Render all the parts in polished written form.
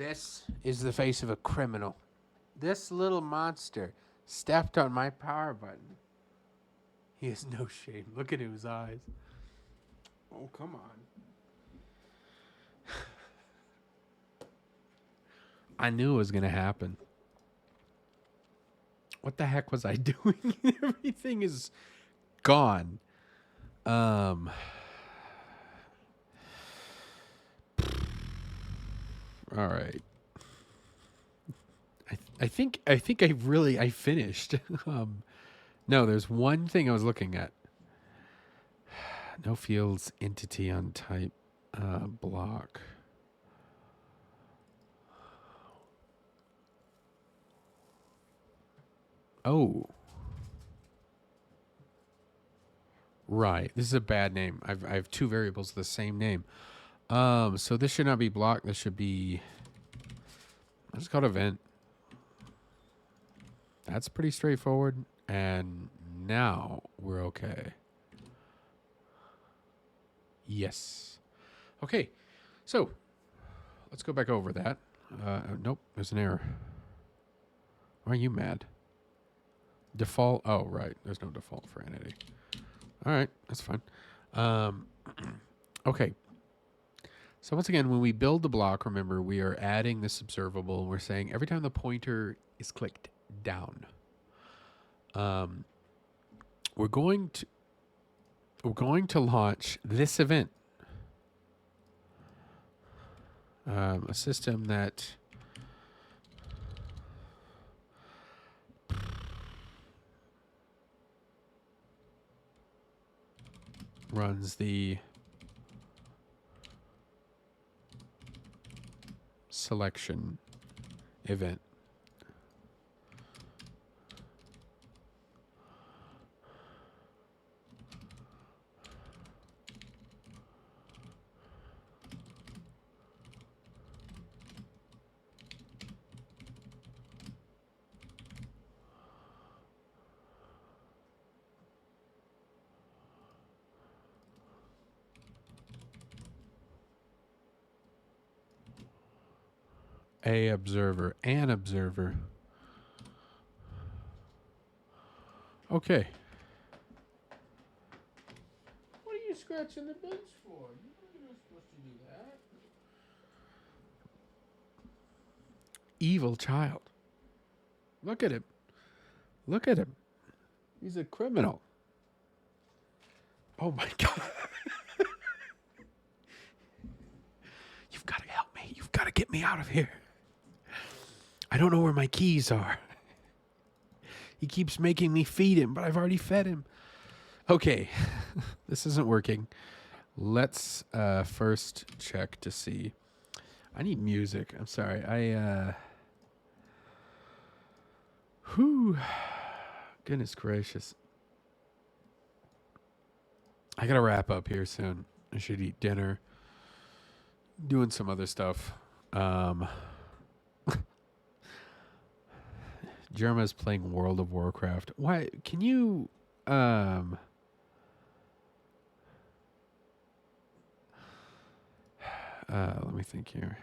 This is the face of a criminal. This little monster stepped on my power button. He has no shame. Look at his eyes. Oh, come on. I knew it was going to happen. What the heck was I doing? Everything is gone. All right. I think I finished. No, there's one thing I was looking at. No fields entity on type block. Oh. Right. This is a bad name. I have two variables of the same name. So this should not be block. This should be, let's call it event. That's pretty straightforward. And now we're okay. Yes. Okay. So let's go back over that. Nope. There's an error. Why are you mad? Default. Oh, right. There's no default for entity. All right. That's fine. Okay. So once again, when we build the block, remember, we are adding this observable. We're saying every time the pointer is clicked down, we're going to launch this event. A system that runs the selection event. An observer. Okay. What are you scratching the bench for? You're not supposed to do that. Evil child. Look at him. Look at him. He's a criminal. Oh my God. You've got to help me. You've got to get me out of here. I don't know where my keys are. He keeps making me feed him, but I've already fed him. Okay, this isn't working. Let's first check to see. I need music. I'm sorry. Whew. Goodness gracious. I gotta wrap up here soon. I should eat dinner. Doing some other stuff. Jerma's playing World of Warcraft. Why? Can you... let me think here.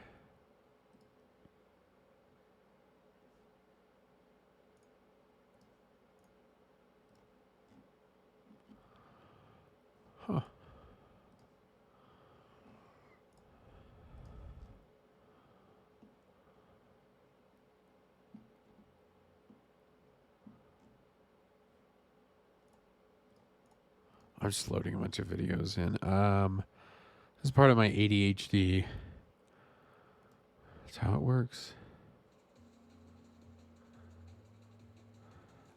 Huh. I'm just loading a bunch of videos in. This is part of my ADHD. That's how it works.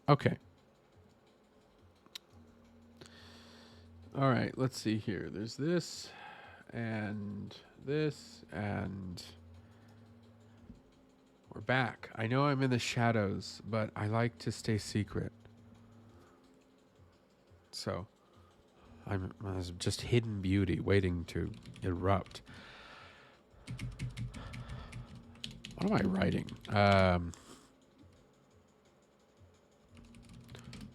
Okay. All right, let's see here. There's this, and we're back. I know I'm in the shadows, but I like to stay secret. So I'm just hidden beauty waiting to erupt. What am I writing?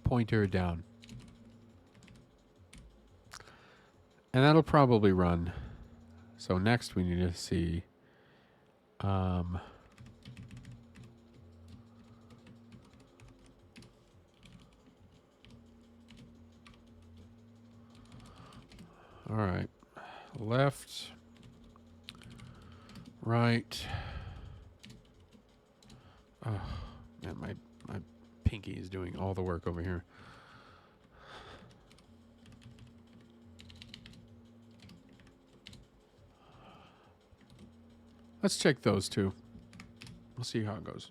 Pointer down. And that'll probably run. So next we need to see Um, all right. Left, right. Oh, man, my pinky is doing all the work over here. Let's check those two. We'll see how it goes.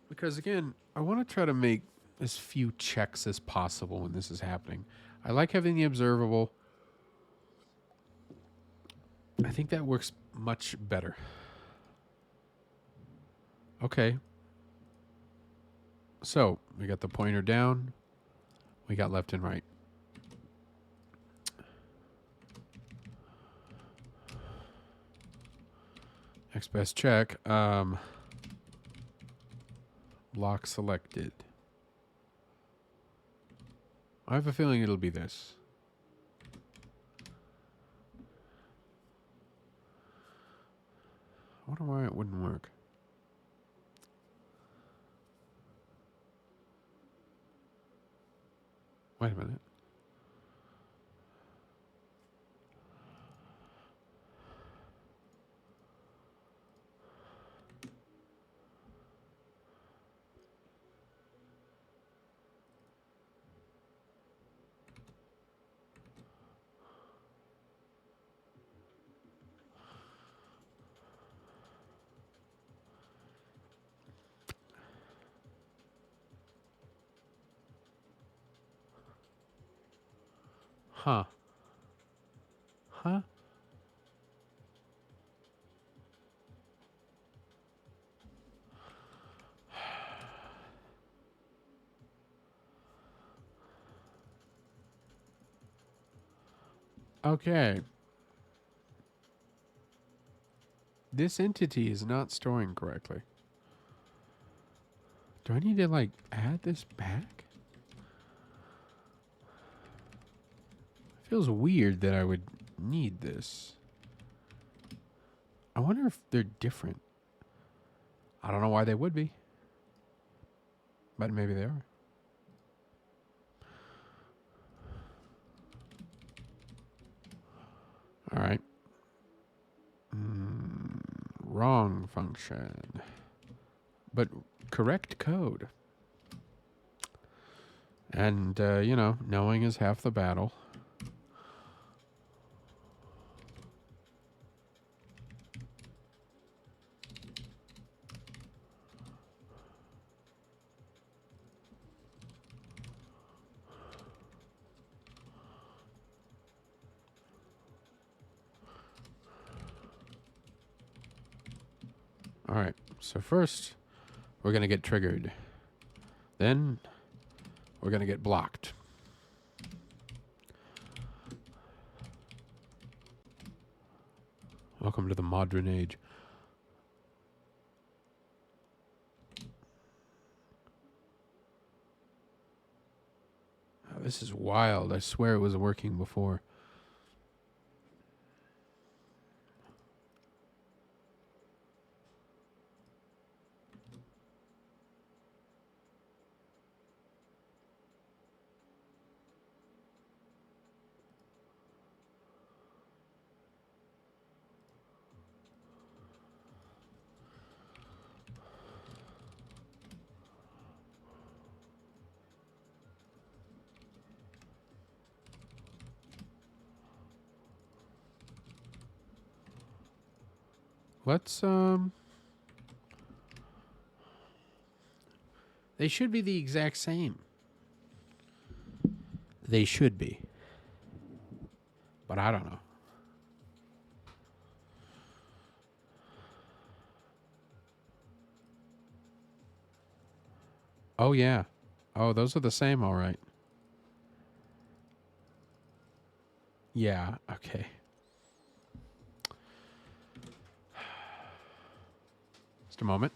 Because again, I want to try to make as few checks as possible when this is happening. I like having the observable. I think that works much better. Okay. So, we got the pointer down. We got left and right. Next best check. Block selected. I have a feeling it'll be this. I wonder why it wouldn't work. Wait a minute. Huh. Huh? Okay. This entity is not storing correctly. Do I need to, like, add this back? It feels weird that I would need this. I wonder if they're different. I don't know why they would be. But maybe they are. All right. Wrong function. But correct code. And, you know, knowing is half the battle. All right. So first, we're going to get triggered. Then, we're going to get blocked. Welcome to the modern age. Oh, this is wild. I swear it was working before. Let's, they should be the exact same. They should be. But I don't know. Oh, yeah. Oh, those are the same, all right. Yeah, okay. Just a moment.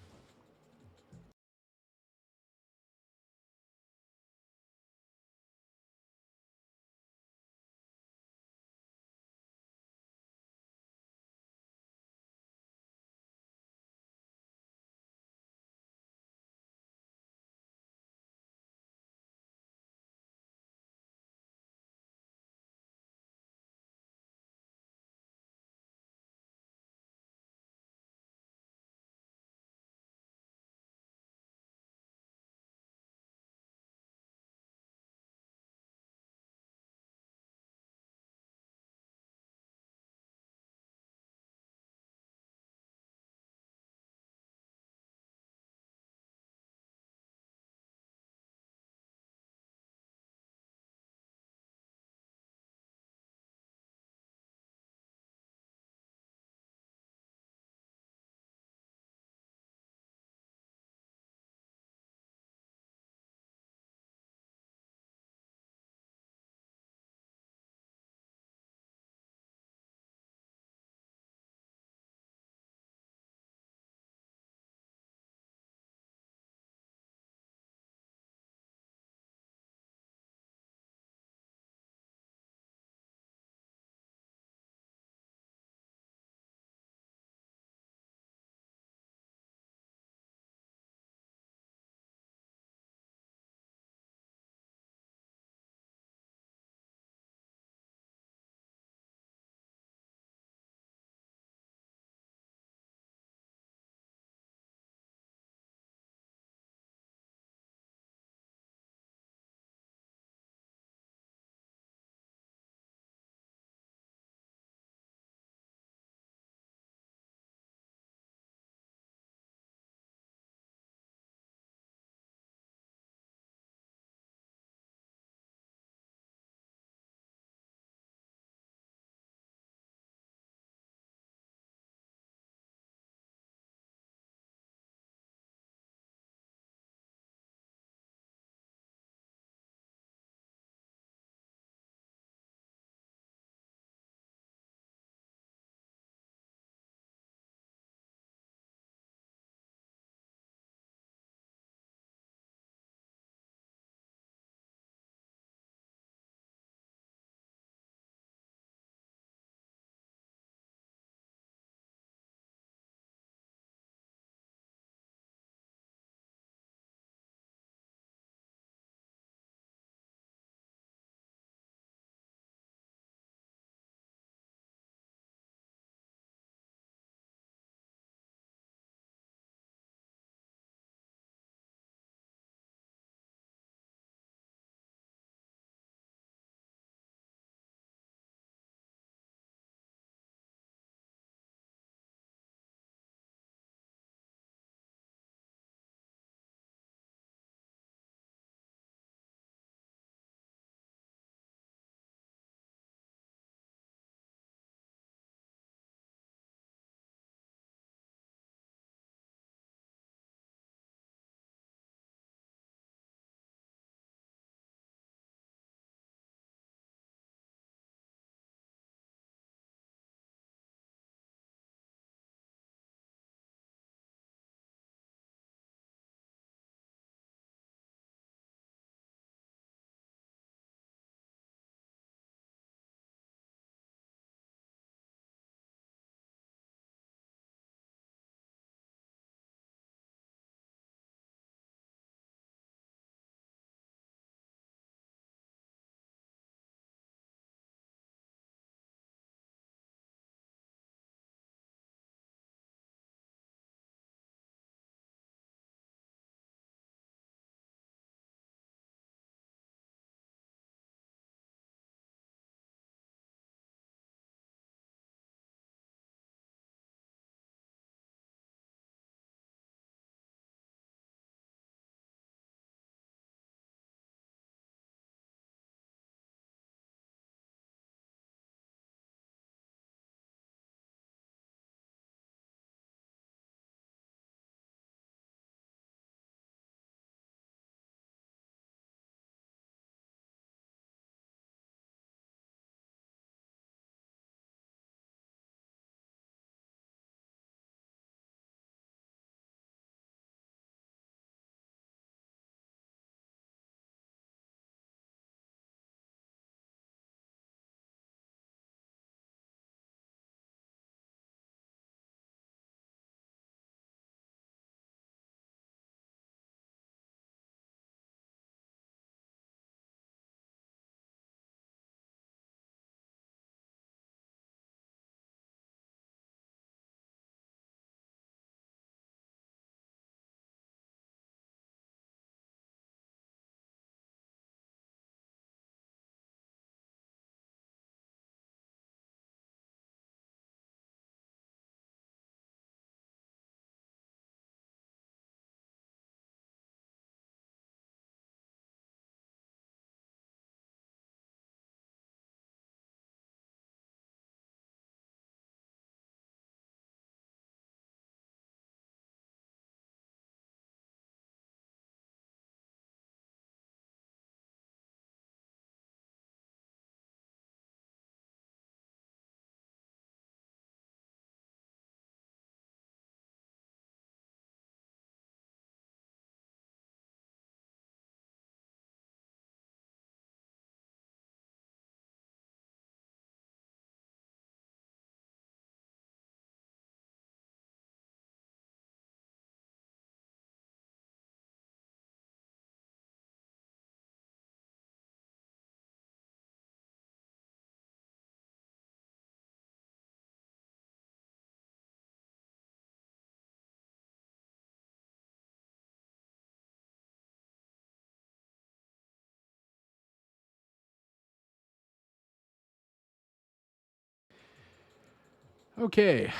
Okay.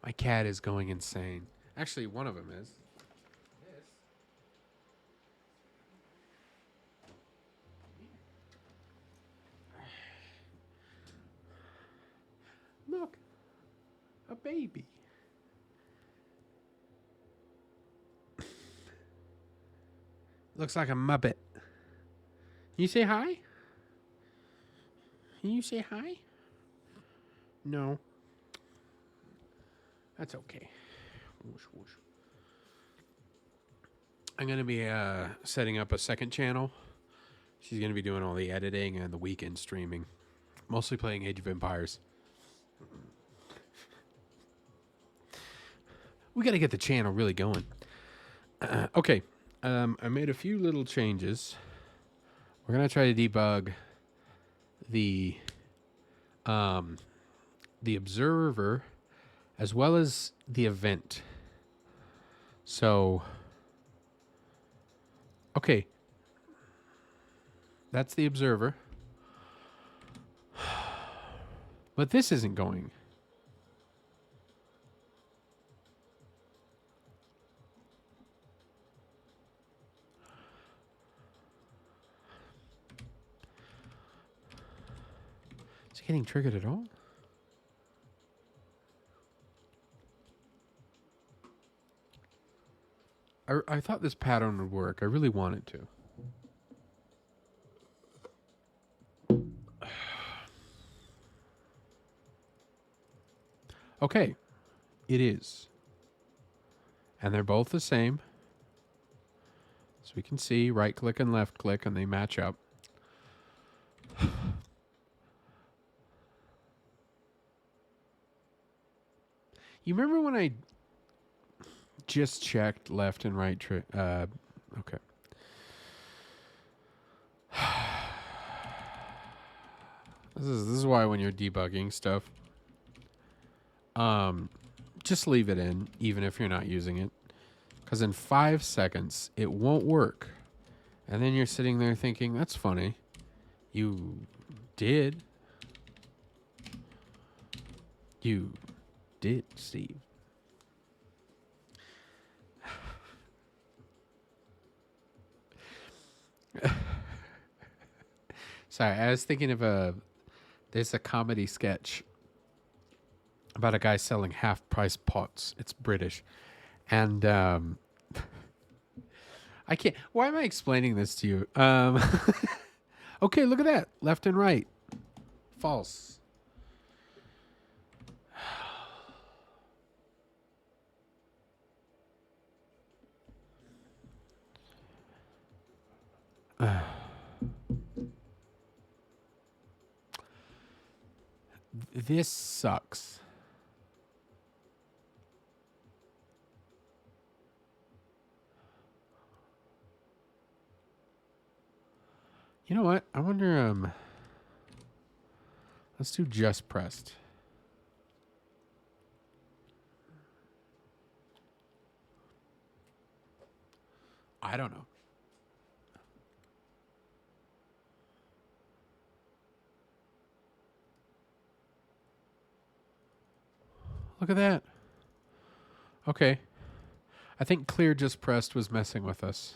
My cat is going insane. Actually, one of them is. Look, a baby. Looks like a muppet. You say hi? Can you say hi? No. That's okay. Whoosh, whoosh. I'm going to be setting up a second channel. She's going to be doing all the editing and the weekend streaming. Mostly playing Age of Empires. We got to get the channel really going. Okay. I made a few little changes. We're going to try to debug the observer as well as the event. So, okay. That's the observer. But this isn't going. Is it getting triggered at all? I thought this pattern would work. I really wanted to. Okay. It is. And they're both the same. So we can see right click and left click and they match up. You remember when I just checked left and right okay. This is why when you're debugging stuff, just leave it in even if you're not using it, because in 5 seconds it won't work, and then you're sitting there thinking that's funny. You did, Steve. Sorry, I was thinking of there's a comedy sketch about a guy selling half-price pots. It's British. And I can't... Why am I explaining this to you? Okay, look at that. Left and right. False. This sucks. You know what? I wonder, let's do just pressed. I don't know. Look at that. Okay. I think clear just pressed was messing with us.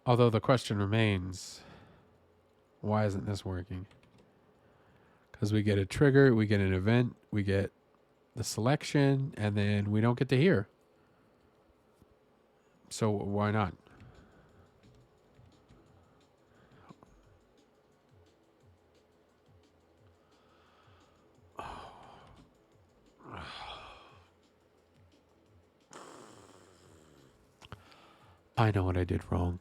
Although the question remains, why isn't this working? Because we get a trigger, we get an event, we get the selection, and then we don't get to hear. So why not? I know what I did wrong.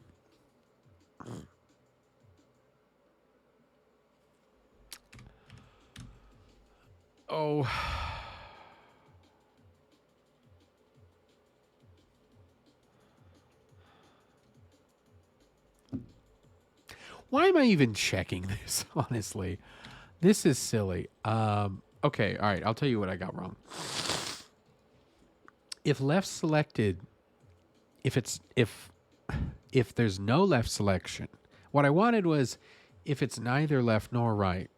Oh. Why am I even checking this, honestly? This is silly. Okay, all right, I'll tell you what I got wrong. If left selected, if there's no left selection, what I wanted was if it's neither left nor right.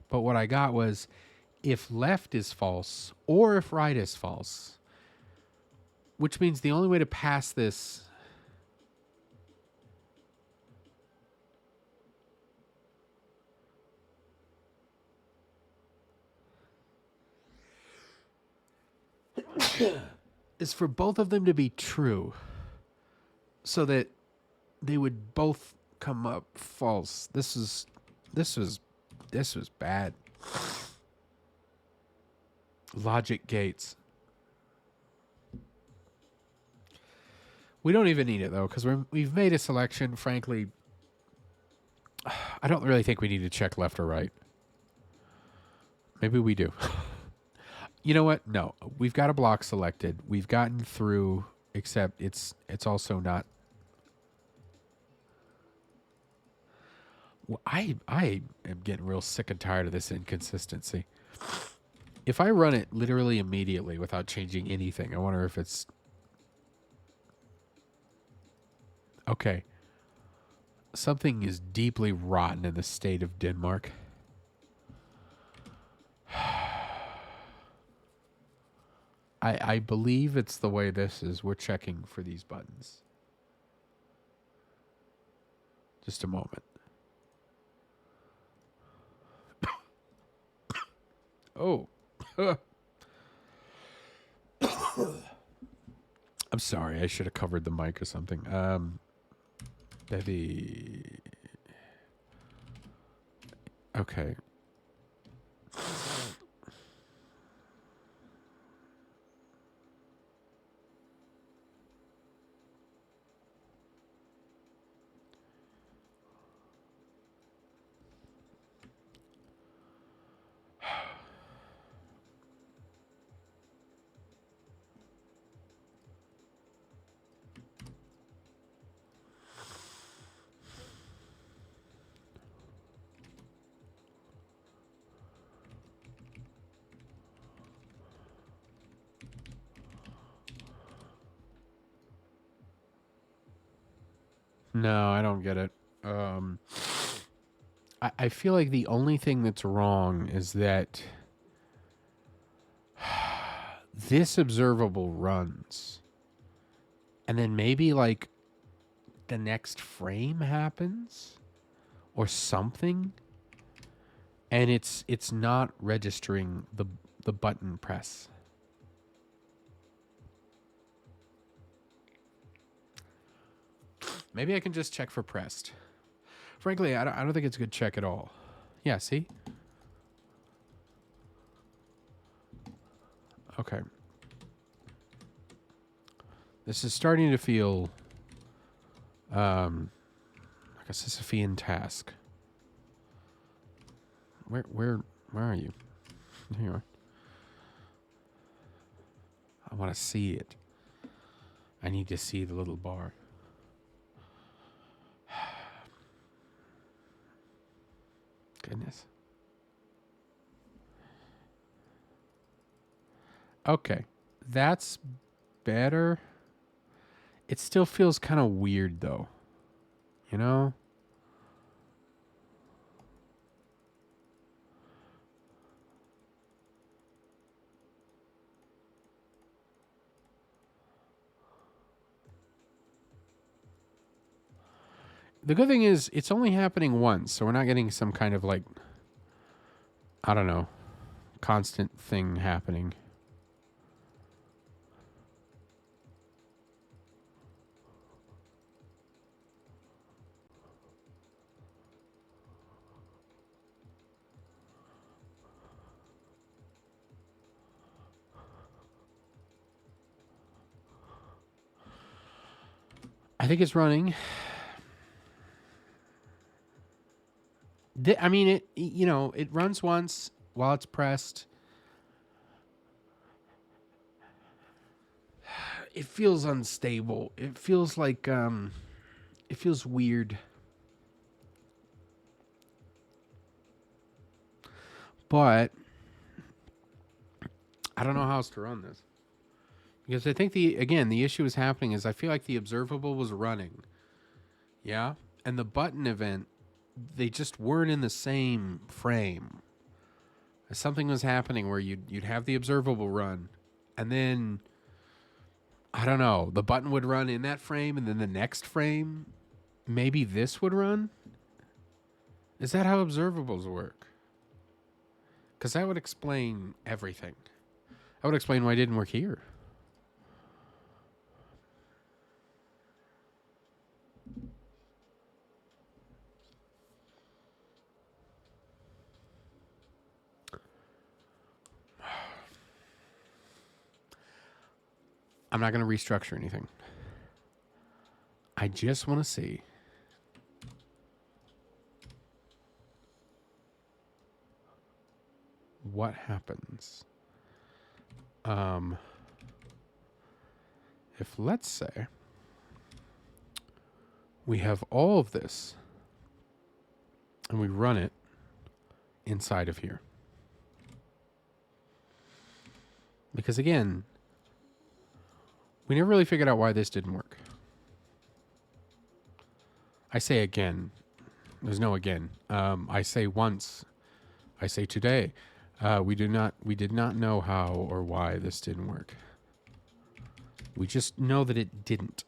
But what I got was if left is false or if right is false, which means the only way to pass this is for both of them to be true so that they would both come up false. This was bad. Logic gates. We don't even need it though, because we've made a selection. Frankly, I don't really think we need to check left or right. Maybe we do. You know what? No, we've got a block selected. We've gotten through, except it's also not. Well, I am getting real sick and tired of this inconsistency. If I run it literally immediately without changing anything, I wonder if it's okay. Something is deeply rotten in the state of Denmark. I believe it's the way this is. We're checking for these buttons. Just a moment. Oh. I'm sorry. I should have covered the mic or something. Bevy. Okay. No, I don't get it. I feel like the only thing that's wrong is that this observable runs. And then maybe like the next frame happens or something. And it's not registering the button press. Maybe I can just check for pressed. Frankly, I don't think it's a good check at all. Yeah, see? Okay. This is starting to feel like a Sisyphean task. Where are you? Here you are. I want to see it. I need to see the little bar. Goodness. Okay. That's better. It still feels kind of weird though. You know? The good thing is it's only happening once, so we're not getting some kind of like, I don't know, constant thing happening. I think it's running. I mean, it runs once while it's pressed. It feels unstable. It feels like, it feels weird. But I don't know how else to run this. Because I think the issue is happening is I feel like the observable was running. Yeah? And the button event, they just weren't in the same frame. Something was happening where you'd have the observable run, and then I don't know, the button would run in that frame, and then the next frame, maybe this would run. Is that how observables work? Because that would explain everything. That would explain why it didn't work here. I'm not going to restructure anything. I just want to see. What happens? If, let's say, we have all of this and we run it inside of here. Because again, we never really figured out why this didn't work. I say again. There's no again. I say once. I say today. We did not know how or why this didn't work. We just know that it didn't.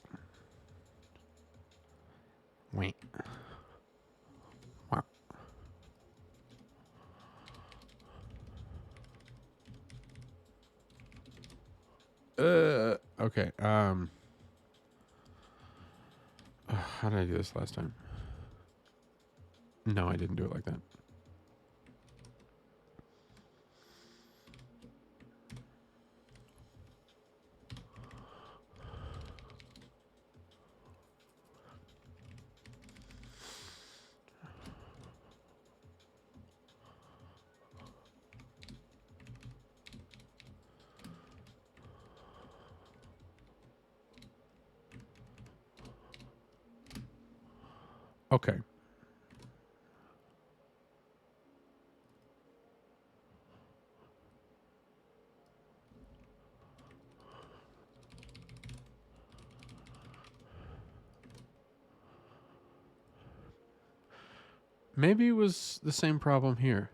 Wait. Wow. Okay. How did I do this last time? No, I didn't do it like that. Okay. Maybe it was the same problem here.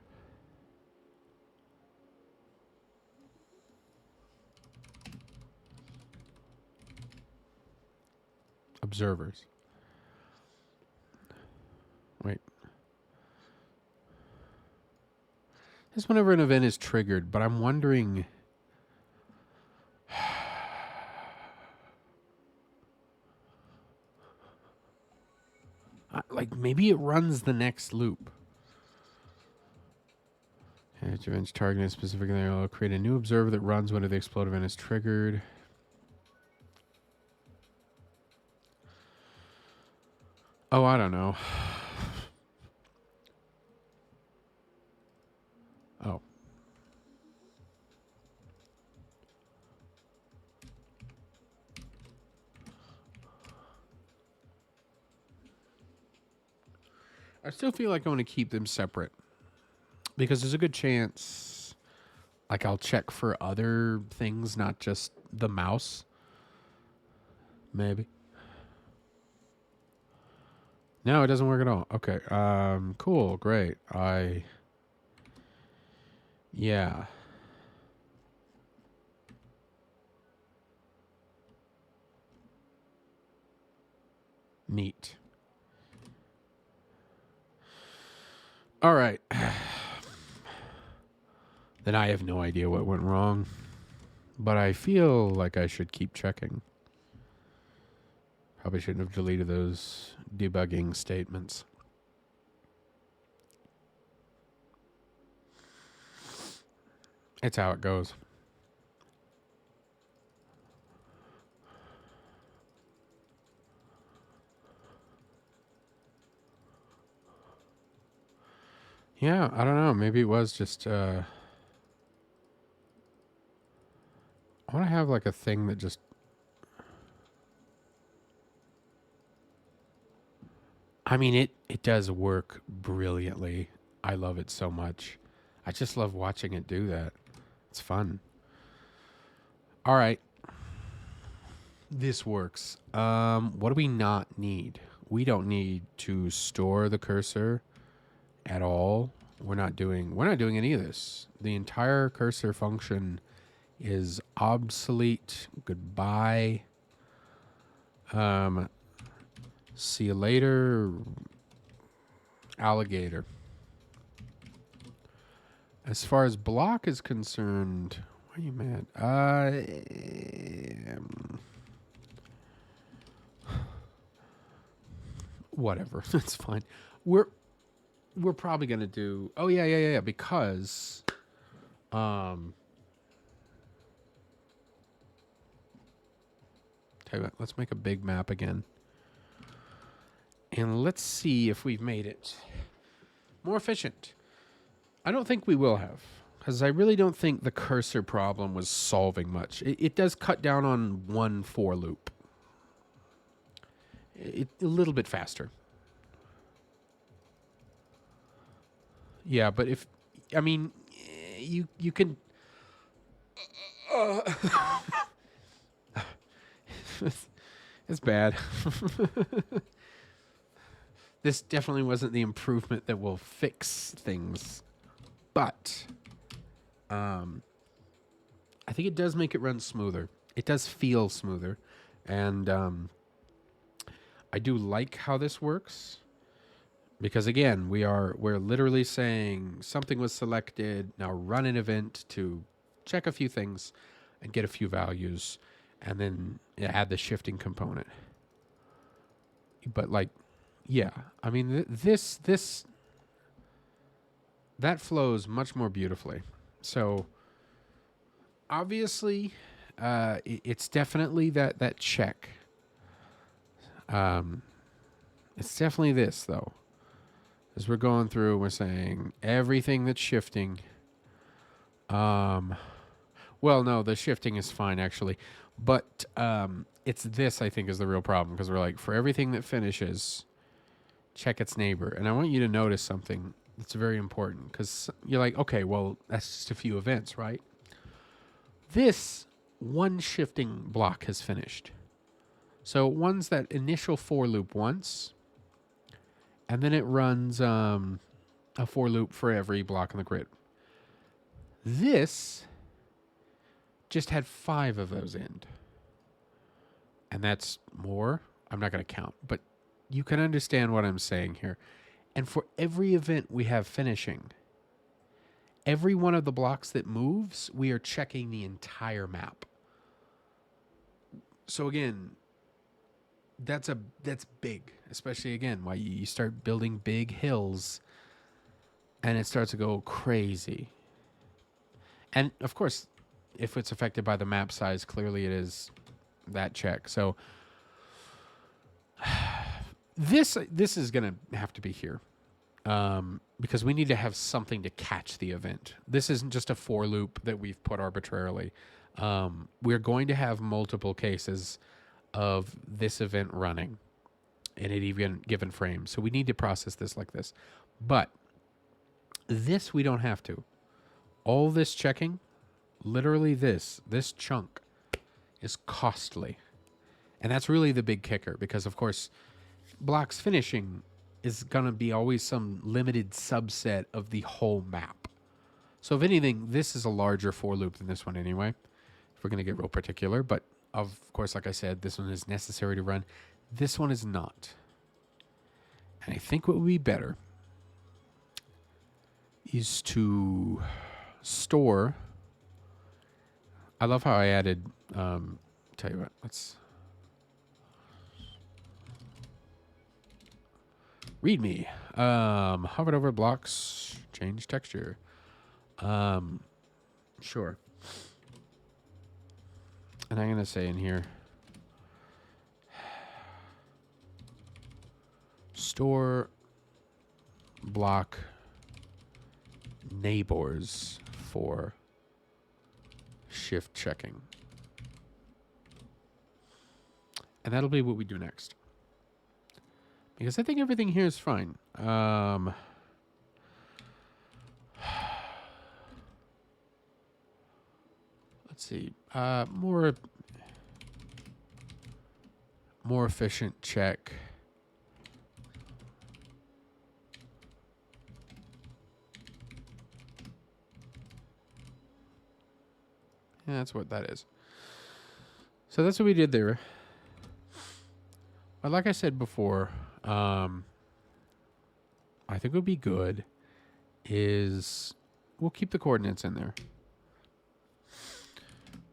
Observers. Wait. This is whenever an event is triggered, but I'm wondering... like, maybe it runs the next loop. Each event's targeted specifically. I'll create a new observer that runs whenever the explode event is triggered. Oh, I don't know. Oh. I still feel like I want to keep them separate. Because there's a good chance, like, I'll check for other things, not just the mouse. Maybe. No, it doesn't work at all. Okay. Cool. Great. Yeah. Neat. All right. Then I have no idea what went wrong. But I feel like I should keep checking. Probably shouldn't have deleted those debugging statements. It's how it goes. Yeah, I don't know. Maybe it was just... I want to have like a thing that just... I mean, it does work brilliantly. I love it so much. I just love watching it do that. It's fun. All right. This works. What do we not need? We don't need to store the cursor at all. We're not doing any of this. The entire cursor function is obsolete. Goodbye. See you later, alligator. As far as block is concerned, why are you mad? Whatever. That's fine. We're probably gonna do. Oh yeah. Because, tell you what, let's make a big map again, and let's see if we've made it more efficient. I don't think we will have, because I really don't think the cursor problem was solving much. It does cut down on one for loop. A little bit faster. Yeah, but if, I mean, you can. It's bad. This definitely wasn't the improvement that will fix things, but I think it does make it run smoother. It does feel smoother, and I do like how this works, because again, we're literally saying something was selected. Now run an event to check a few things and get a few values, and then add the shifting component. But like, yeah, I mean, that flows much more beautifully. So obviously, it's definitely that check. It's definitely this though. As we're going through, we're saying everything that's shifting. Well, no, the shifting is fine actually, but it's this I think is the real problem, because we're like, for everything that finishes, check its neighbor. And I want you to notice something that's very important, because you're like, okay, well, that's just a few events, right? This one shifting block has finished. So it runs that initial for loop once, and then it runs a for loop for every block on the grid. This just had 5 of those end. And that's more. I'm not going to count, but you can understand what I'm saying here. And for every event we have finishing, every one of the blocks that moves, we are checking the entire map. So again, that's big, especially again, why you start building big hills and it starts to go crazy. And of course, if it's affected by the map size, clearly it is that check. So this is going to have to be here, because we need to have something to catch the event. This isn't just a for loop that we've put arbitrarily. We're going to have multiple cases of this event running in an even given frame. So we need to process this like this. But this we don't have to. All this checking, literally this chunk is costly. And that's really the big kicker, because of course blocks finishing is going to be always some limited subset of the whole map. So if anything, this is a larger for loop than this one anyway, if we're going to get real particular. But of course, like I said, this one is necessary to run. This one is not. And I think what would be better is to store. I love how I added, tell you what, let's read me. Hovered over blocks, change texture. Sure. And I'm going to say in here, store block neighbors for shift checking. And that'll be what we do next, because I think everything here is fine. Let's see. More efficient check. Yeah, that's what that is. So that's what we did there. But like I said before, I think would be good is we'll keep the coordinates in there.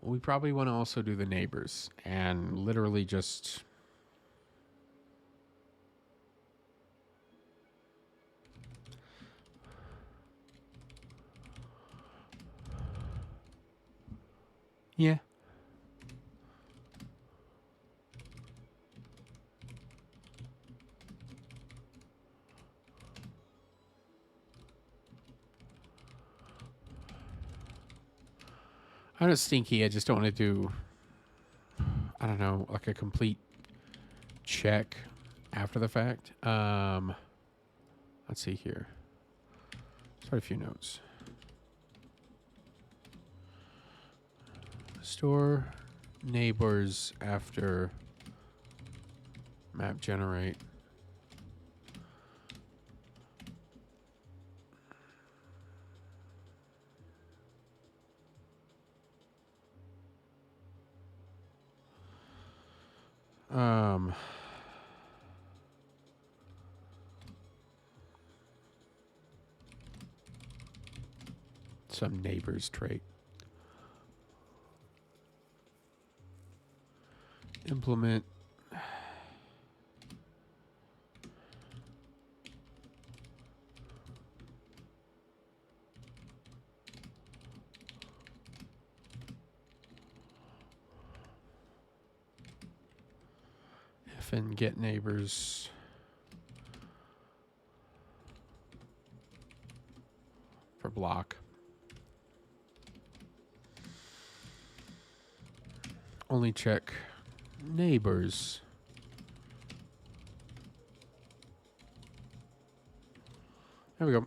We probably want to also do the neighbors and literally just yeah. I'm not stinky. I just don't want to do, I don't know, like a complete check after the fact. Let's see here. Let's write a few notes. Store neighbors after map generate. Some neighbors trait. Implement if and get neighbors for block. Only check neighbors. There we go.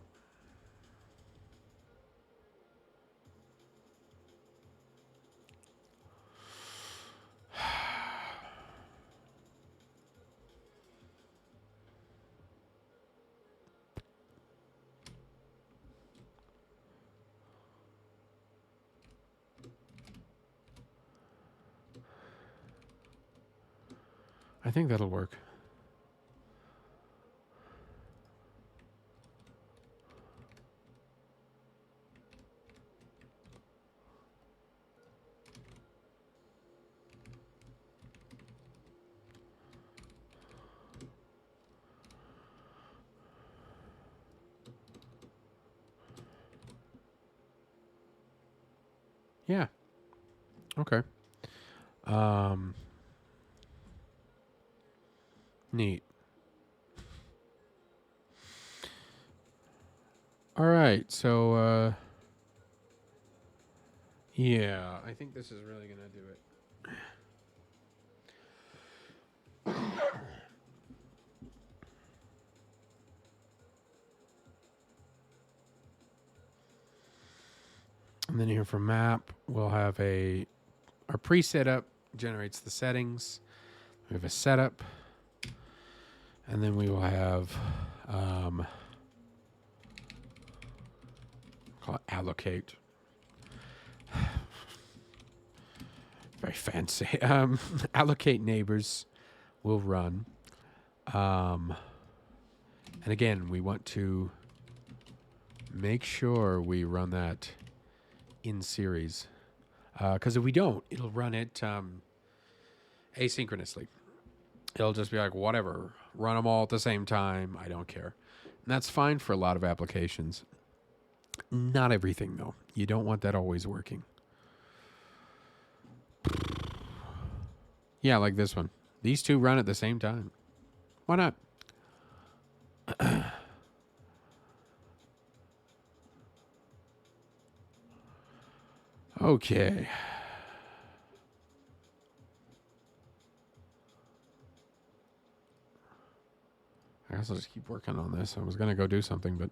I think that'll work. Yeah. Okay. Neat. All right. So, yeah, I think this is really going to do it. And then here for map, we'll have our pre-setup generates the settings. We have a setup. And then we will have, call it allocate. Very fancy. Allocate neighbors will run. And again, we want to make sure we run that in series. Because if we don't, it'll run it asynchronously. It'll just be like, whatever, run them all at the same time. I don't care. And that's fine for a lot of applications. Not everything, though. You don't want that always working. Yeah, like this one. These two run at the same time. Why not? Okay. I guess I'll just keep working on this. I was going to go do something, but...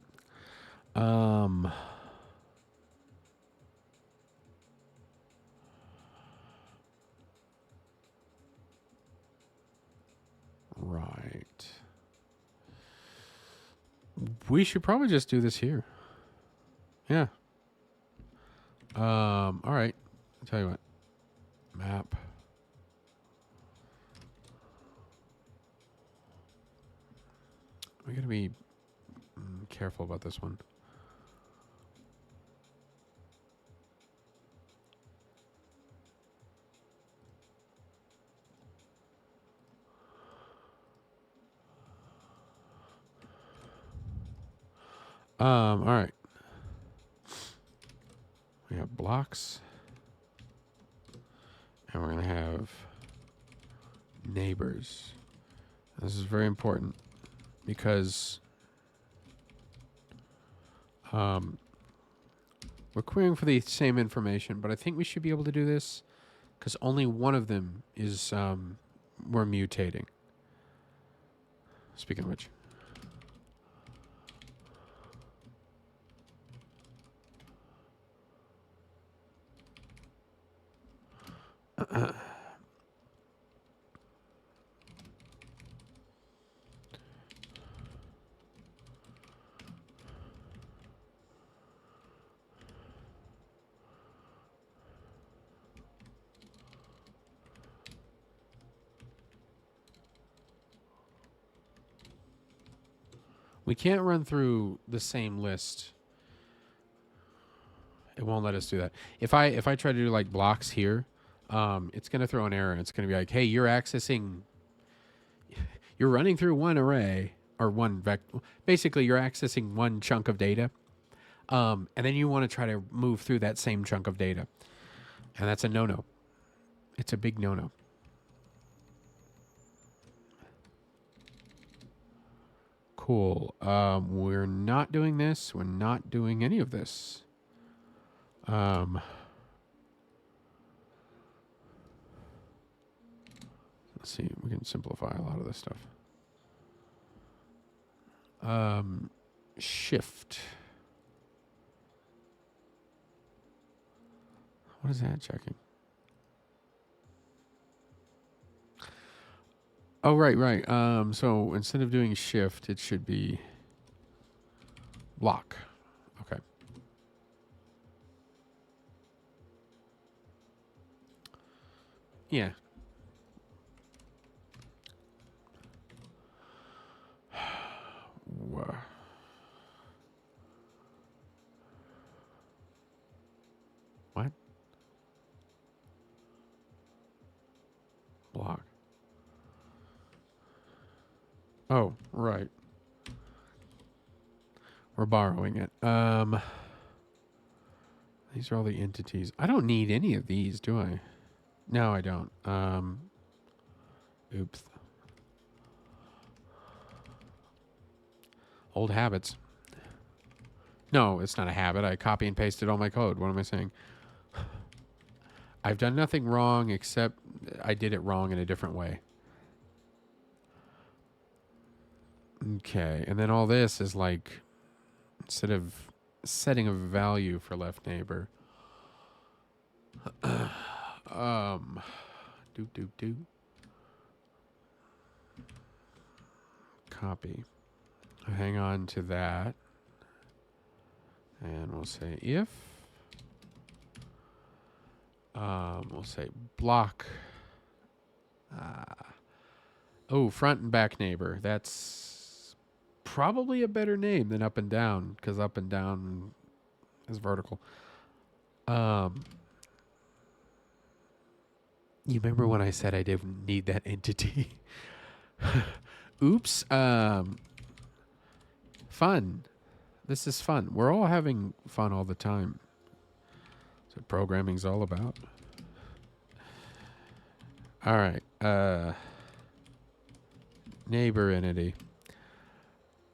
Right. We should probably just do this here. Yeah. All right. I'll tell you what. Map. We gotta be careful about this one. All right. We have blocks. And we're going to have neighbors. This is very important because we're querying for the same information, but I think we should be able to do this because only one of them is we're mutating. Speaking of which. We can't run through the same list. It won't let us do that. If I try to do like blocks here, it's going to throw an error. It's going to be like, hey, you're running through one array or one vector. Basically, you're accessing one chunk of data. And then you want to try to move through that same chunk of data. And that's a no-no. It's a big no-no. Cool. We're not doing this. We're not doing any of this. Let's see. We can simplify a lot of this stuff. Shift. What is that checking? Oh, right. So instead of doing shift, it should be block. Okay. Yeah. What? Block. Oh, right. We're borrowing it. These are all the entities. I don't need any of these, do I? No, I don't. Oops. Old habits. No, it's not a habit. I copy and pasted all my code. What am I saying? I've done nothing wrong except I did it wrong in a different way. Okay, and then all this is like, instead of setting a value for left neighbor, copy. Hang on to that, and we'll say if, we'll say block. Oh, front and back neighbor. That's probably a better name than up and down, because up and down is vertical. You remember when I said I didn't need that entity? Oops. Fun. This is fun. We're all having fun all the time. That's what programming's all about. All right. Neighbor entity.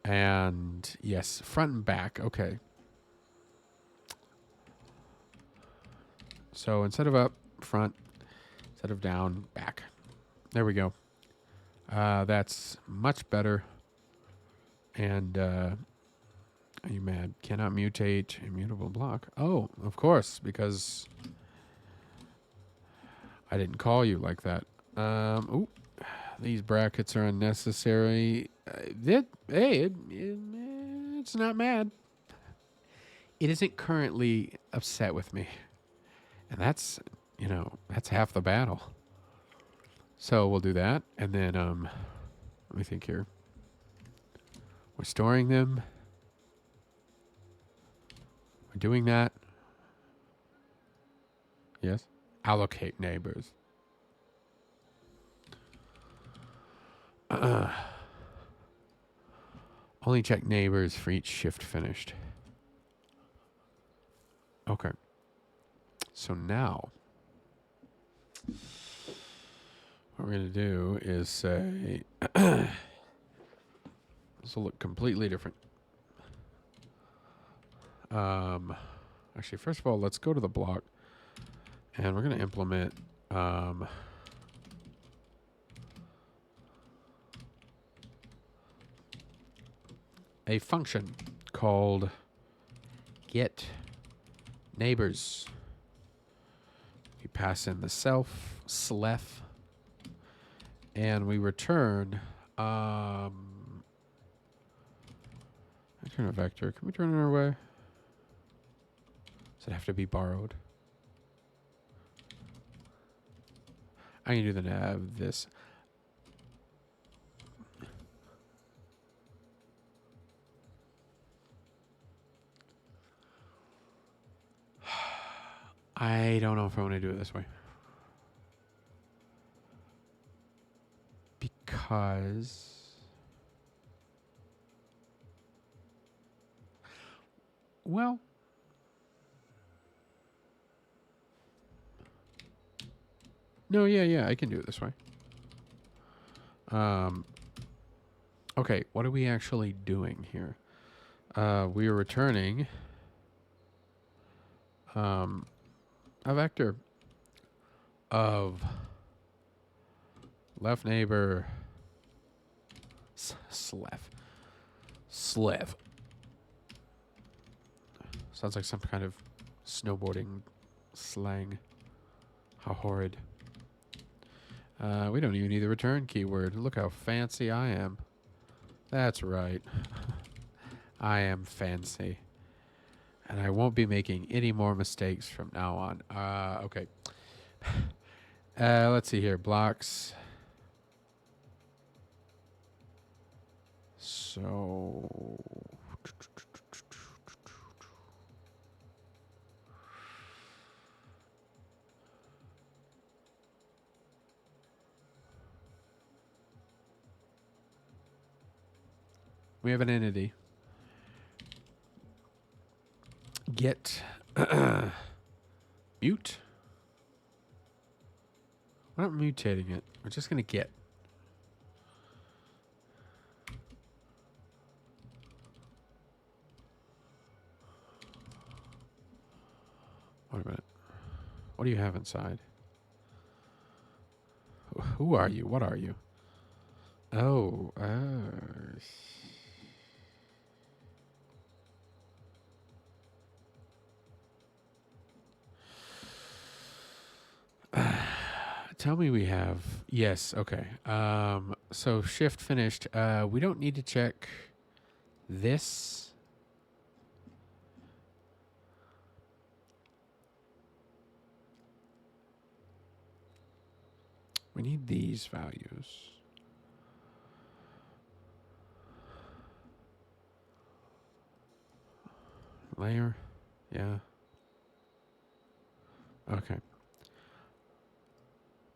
And yes, front and back. Okay. So instead of up, front. Instead of down, back. There we go. That's much better. And are you mad? Cannot mutate immutable block. Oh, of course, because I didn't call you like that. Ooh, these brackets are unnecessary. It's not mad. It isn't currently upset with me. And that's you know, that's half the battle. So we'll do that. And then, let me think here. We're storing them. We're doing that. Yes. Allocate neighbors. Only check neighbors for each shift finished. Okay. So now, what we're going to do is say, this will look completely different. Actually, first of all, let's go to the block, and we're going to implement a function called get neighbors. We pass in the self, slef, and we return return a vector. Can we turn it our way? Does it have to be borrowed? I can do the nav this. I don't know if I want to do it this way. Because well, no, yeah, I can do it this way. Okay, what are we actually doing here? We are returning a vector of left neighbor slef. Sounds like some kind of snowboarding slang. How horrid. We don't even need the return keyword. Look how fancy I am. That's right. I am fancy. And I won't be making any more mistakes from now on. Okay. Let's see here. Blocks. So we have an entity. Get mute. We're not mutating it. We're just going to get. Wait a minute. What do you have inside? Who are you? What are you? Oh. Tell me we have. Yes, okay. So shift finished. We don't need to check this. We need these values. Layer. Yeah. Okay.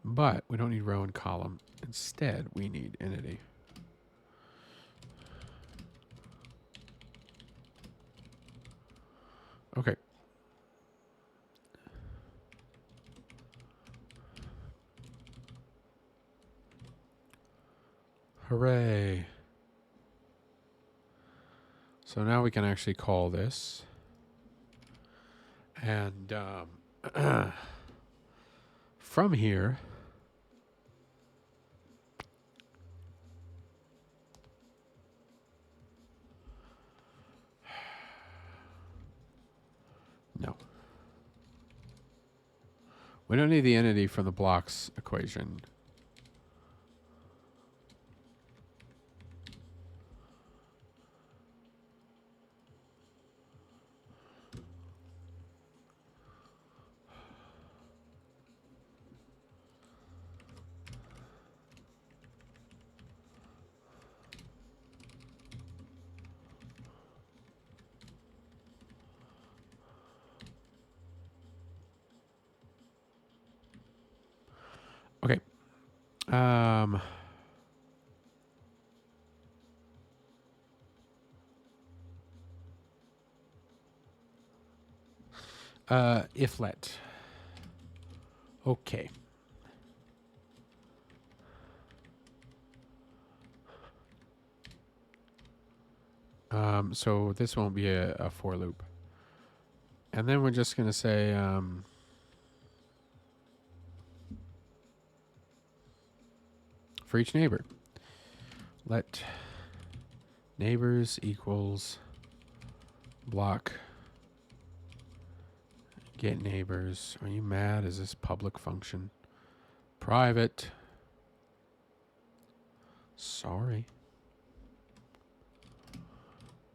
But we don't need row and column. Instead, we need entity. Okay. Hooray. So now we can actually call this. And from here, no. We don't need the entity from the blocks equation. If let. Okay. So this won't be a for loop. And then we're just going to say, for each neighbor, let neighbors equals block get neighbors. Are you mad? Is this public function? Private. Sorry.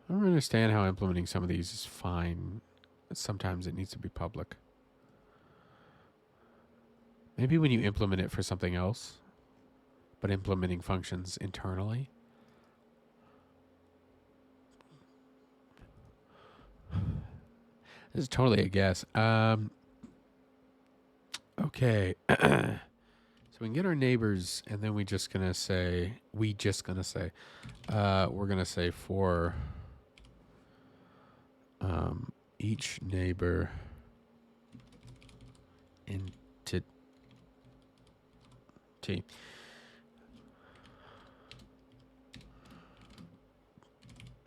I don't understand how implementing some of these is fine. Sometimes it needs to be public. Maybe when you implement it for something else, but implementing functions internally. This is totally a guess. Okay. So we can get our neighbors, and then we're gonna say for each neighbor entity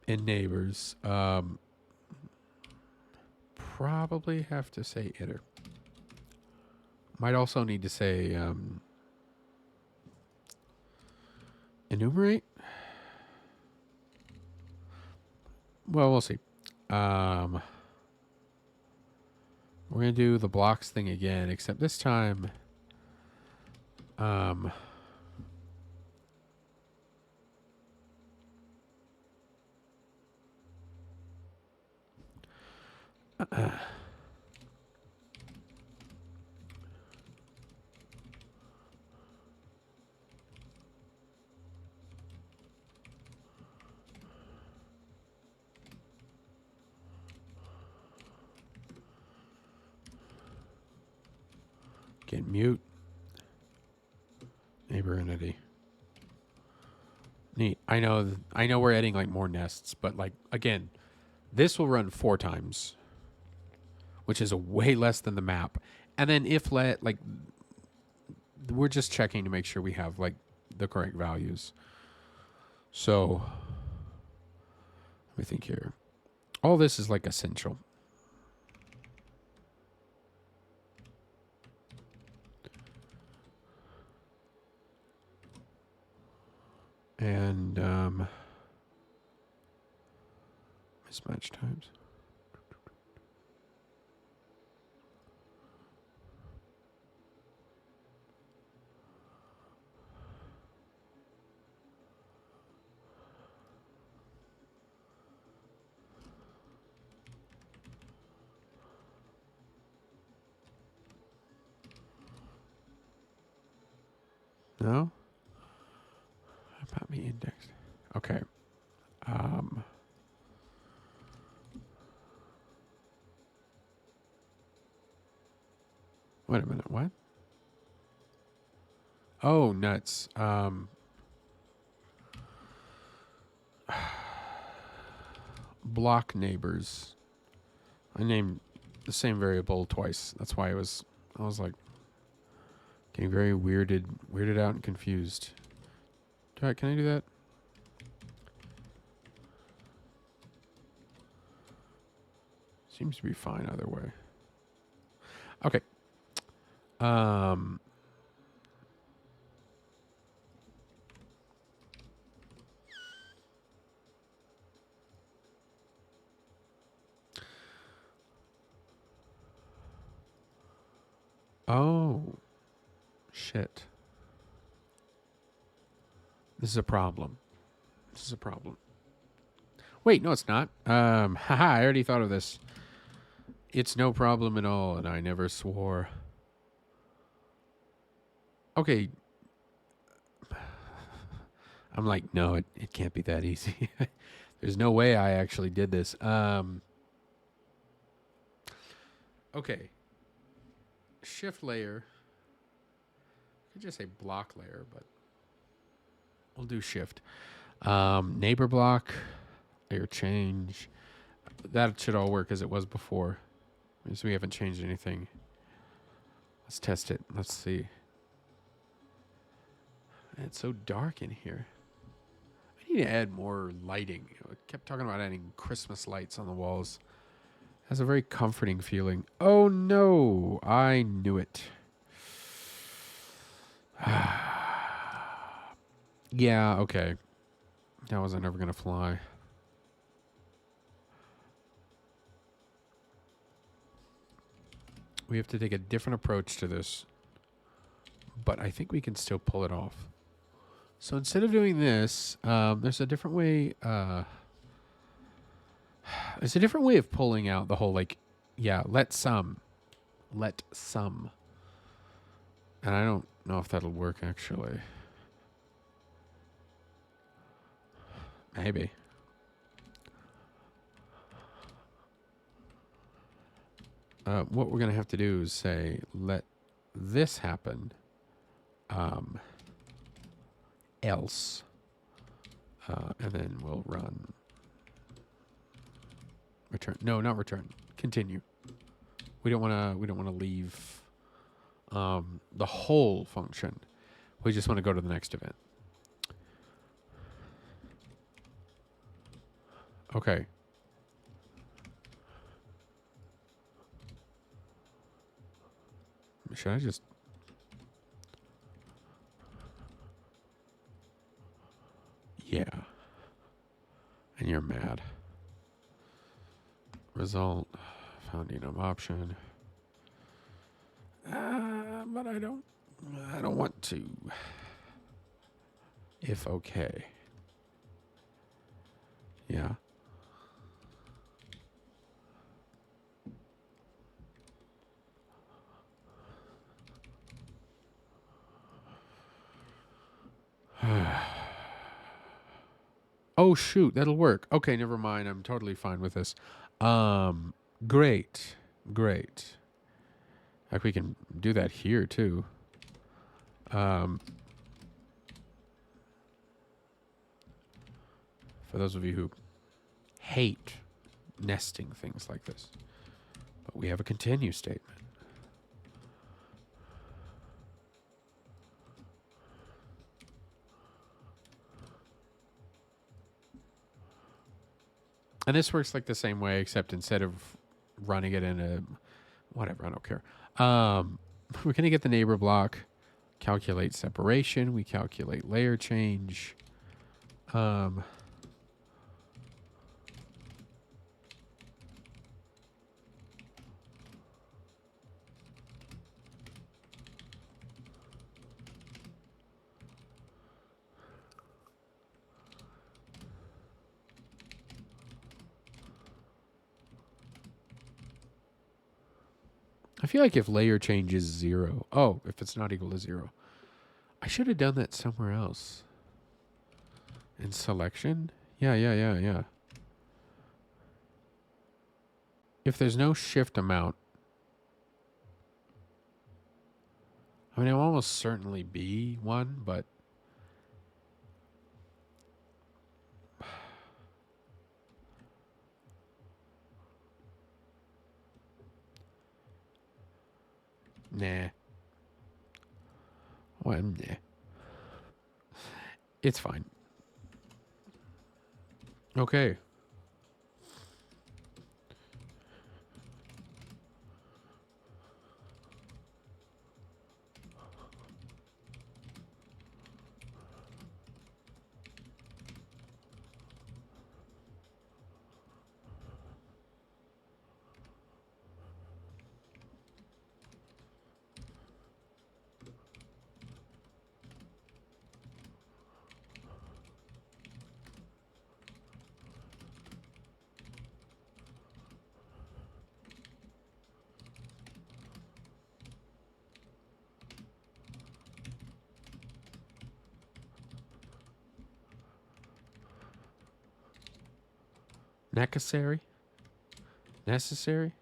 in neighbors, probably have to say iter. Might also need to say enumerate. Well, we'll see. We're gonna do the blocks thing again, except this time get mute neighbor entity. Neat. I know we're adding like more nests, but like again, this will run 4 times, which is a way less than the map. And then if let, like, we're just checking to make sure we have like the correct values. So let me think here. All this is like essential. And mismatch times. No? How about me indexed? Okay. Wait a minute. What? Oh, nuts. Block neighbors. I named the same variable twice. That's why I was like getting very weirded out and confused. Can I do that? Seems to be fine either way. Okay. Oh, shit. This is a problem. Wait, no, it's not. Haha, I already thought of this. It's no problem at all, and I never swore. Okay. I'm like, no, it can't be that easy. There's no way I actually did this. Okay. Shift layer. I could just say block layer, but We'll do shift. Neighbor block, layer change. That should all work as it was before. So we haven't changed anything. Let's test it. Let's see. It's so dark in here. I need to add more lighting. I kept talking about adding Christmas lights on the walls. It has a very comforting feeling. Oh no, I knew it. Yeah, okay. That wasn't ever going to fly. We have to take a different approach to this. But I think we can still pull it off. So instead of doing this, there's a different way. There's a different way of pulling out the whole, like, yeah, let some. And I don't know if that'll work, actually. Maybe. What we're going to have to do is say, let this happen. Else. And then we'll run. Return. No, not return. Continue. We don't want to leave the whole function. We just want to go to the next event. Okay. Should I just... Yeah. And you're mad. Result. Found enum option. But I don't want to. If okay. Yeah. Oh shoot, that'll work. Okay, never mind. I'm totally fine with this. Great. Like we can do that here too. For those of you who hate nesting things like this. But we have a continue statement. And this works like the same way, except instead of running it in a... Whatever, I don't care. We're going to get the neighbor block, calculate separation, we calculate layer change. I feel like if layer change is 0... Oh, if it's not equal to 0. I should have done that somewhere else. In selection? Yeah. If there's no shift amount... I mean, it will almost certainly be 1, but... Nah. Well, nah. It's fine. Okay. Necessary? Necessary?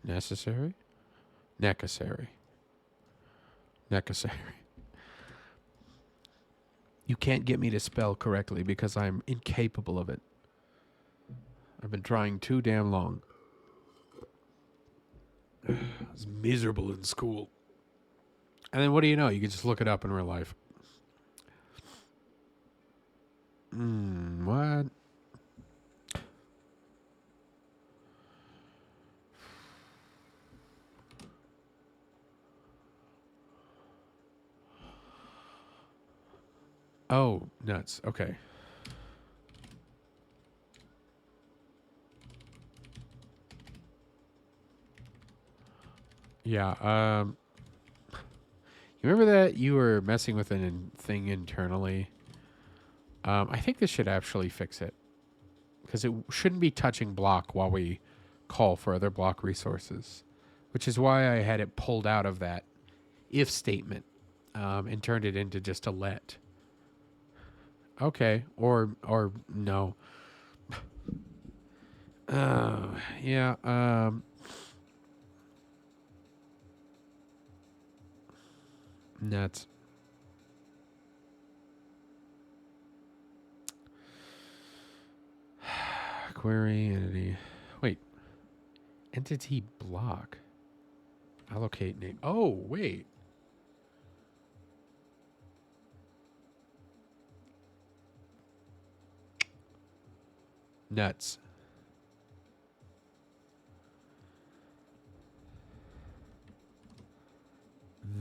Necessary? Necessary. necessary. You can't get me to spell correctly because I'm incapable of it. I've been trying too damn long. I was miserable in school. And then what do you know? You can just look it up in real life. What? Oh, nuts. Okay. Yeah. You remember that you were messing with a thing internally? I think this should actually fix it. Because it shouldn't be touching block while we call for other block resources. Which is why I had it pulled out of that if statement and turned it into just a let. Okay. Or no. Yeah. Nuts. Query entity. Wait. Entity block. Allocate name. Oh, wait. Nuts.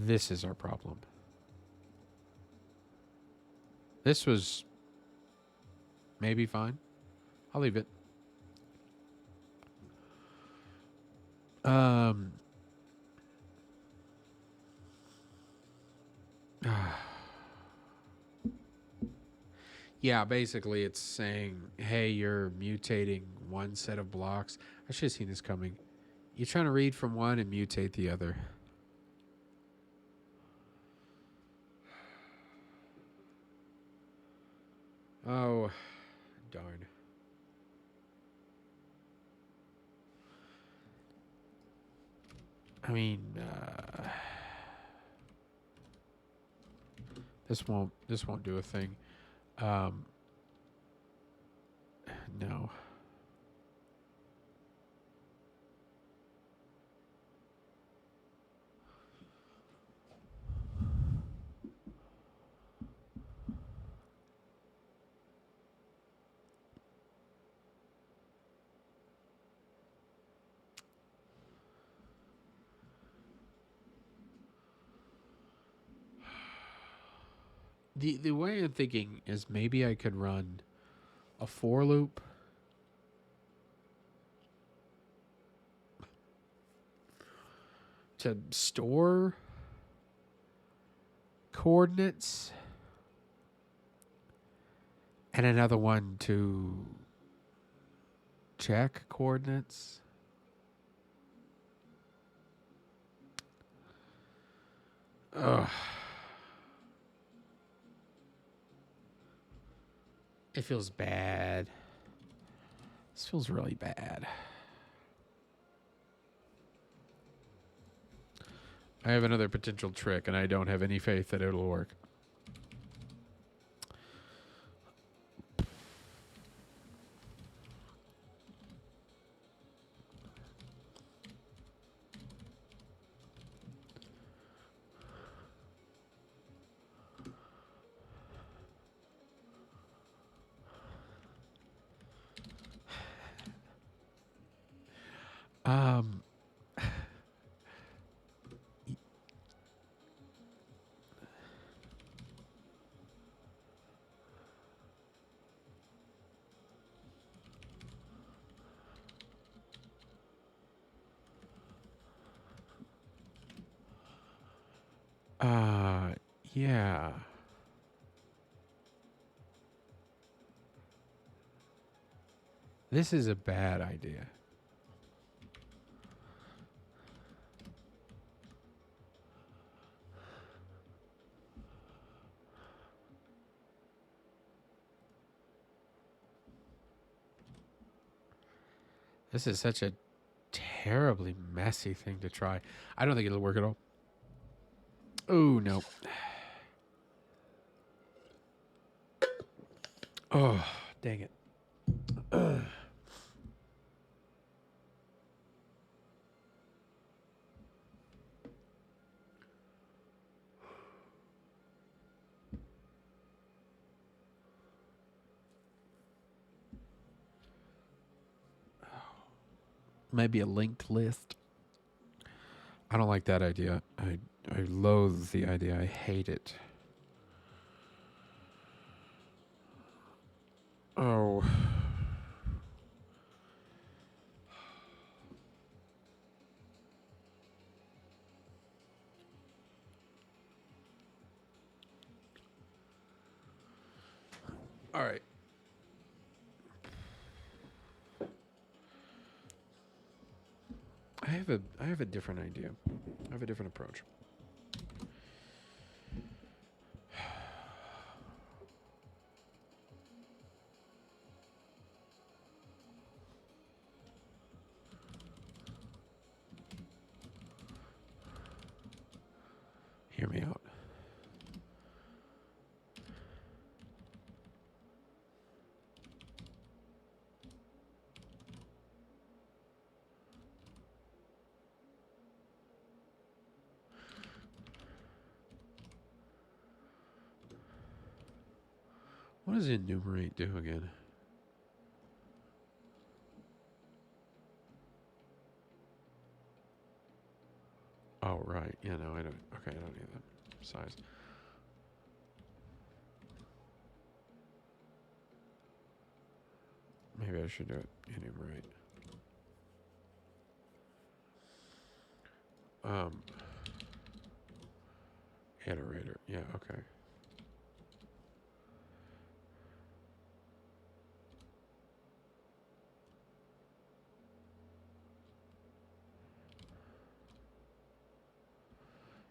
This is our problem. This was maybe fine. I'll leave it. Yeah, basically it's saying, hey, you're mutating one set of blocks. I should have seen this coming. You're trying to read from one and mutate the other. Oh, darn. I mean, this won't do a thing. No. The way I'm thinking is maybe I could run a for loop to store coordinates and another one to check coordinates. Ugh. It feels bad. This feels really bad. I have another potential trick, and I don't have any faith that it'll work. Um, yeah. This is a bad idea. This is such a terribly messy thing to try. I don't think it'll work at all. Oh, no. Oh, dang it. Maybe a linked list. I don't like that idea. I loathe the idea. I hate it. Oh. All right. I have a different idea. I have a different approach. Hear me out. What does enumerate do again? Oh, right. Yeah, no, I don't. Okay, I don't need that size. Maybe I should do it. Enumerate. Um, iterator. Yeah, okay.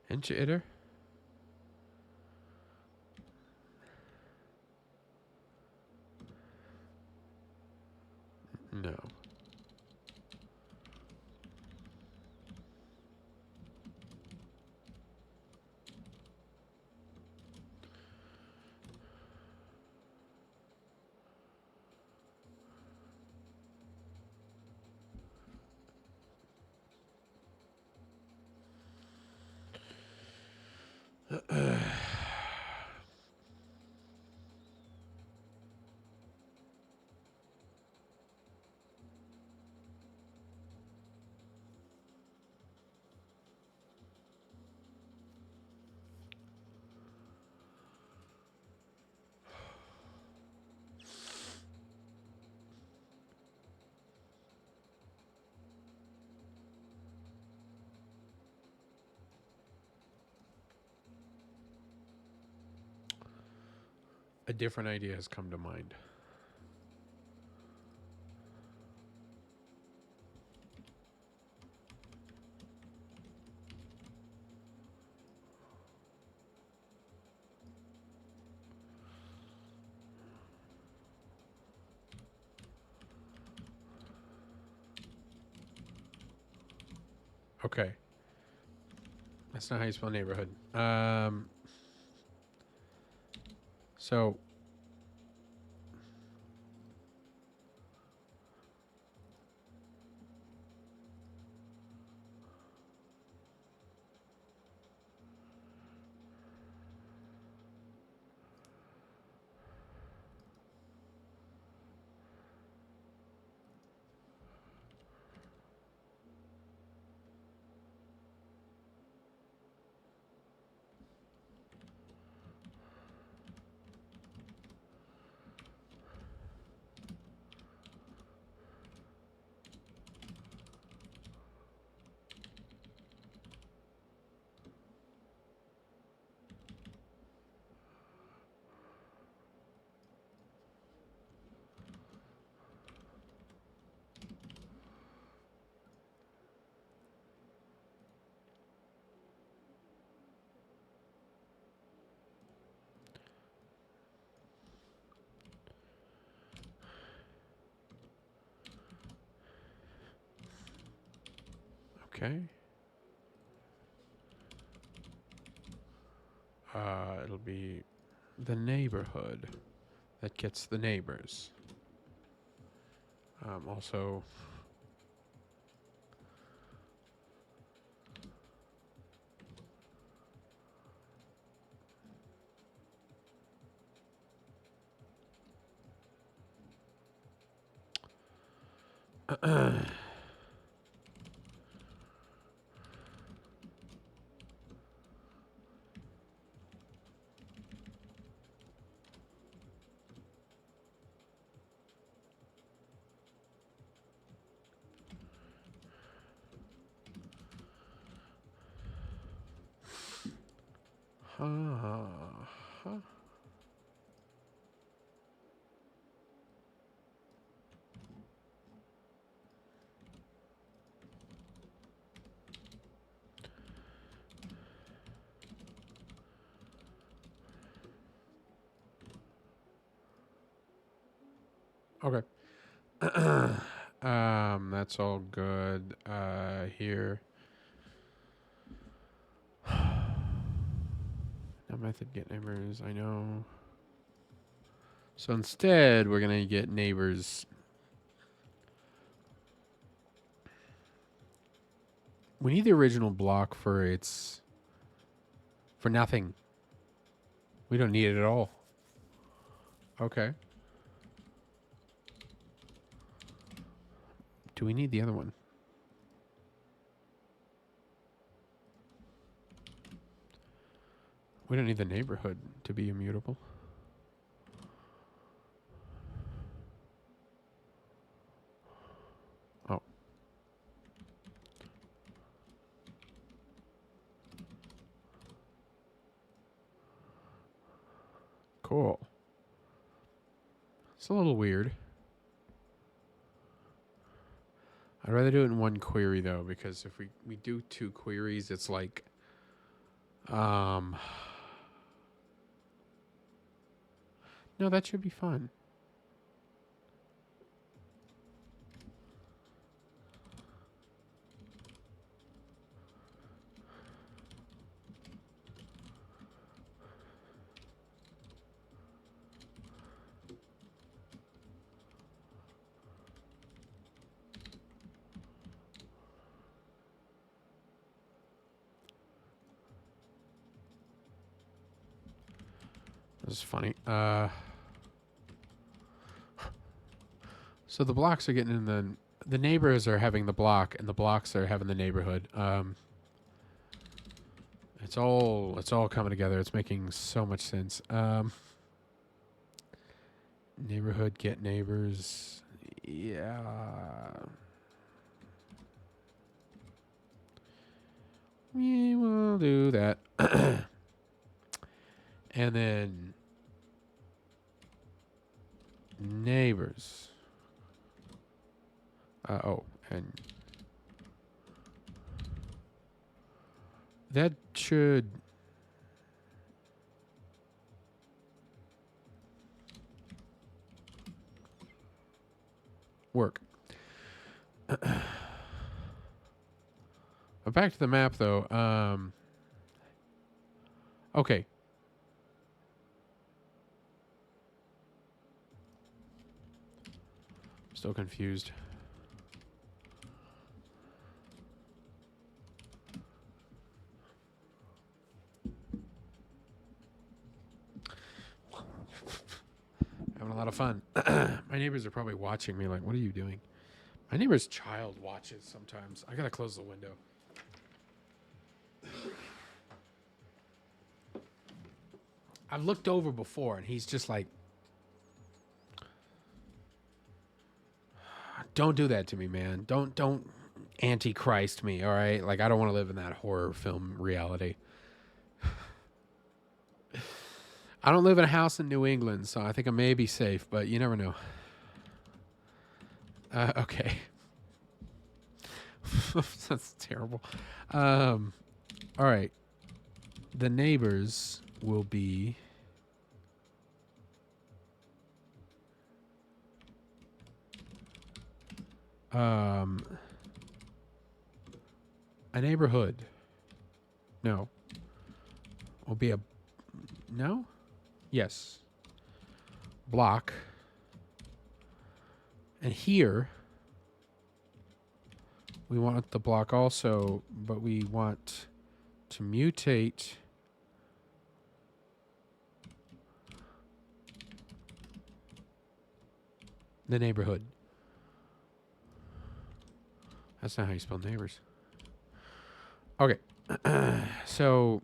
Inch-iter? No. A different idea has come to mind. Okay. That's not how you spell neighborhood. So okay. it'll be the neighborhood that gets the neighbors. Also, okay. That's all good. Here. No method get neighbors. I know. So instead, we're gonna get neighbors. We need the original block for its for nothing. We don't need it at all. Okay. Do we need the other one? We don't need the neighborhood to be immutable. Oh. Cool. It's a little weird. I'd rather do it in one query though, because if we do two queries, it's like no, that should be fun. This is funny. So the blocks are getting in the neighbors are having the block, and the blocks are having the neighborhood. It's all coming together. It's making so much sense. Neighborhood get neighbors. Yeah. We will do that. And then neighbors. And that should work. But back to the map, though. Okay. Still confused. Having a lot of fun. My neighbors are probably watching me like, what are you doing? My neighbor's child watches sometimes. I gotta close the window. I've looked over before and he's just like, don't do that to me, man. Don't antichrist me, all right? Like, I don't want to live in that horror film reality. I don't live in a house in New England, so I think I may be safe, but you never know. Okay. That's terrible. All right. The neighbors will be... a neighborhood. No. Will be a No? Yes. Block. And here, we want the block also, but we want to mutate the neighborhood. That's not how you spell neighbors. Okay. So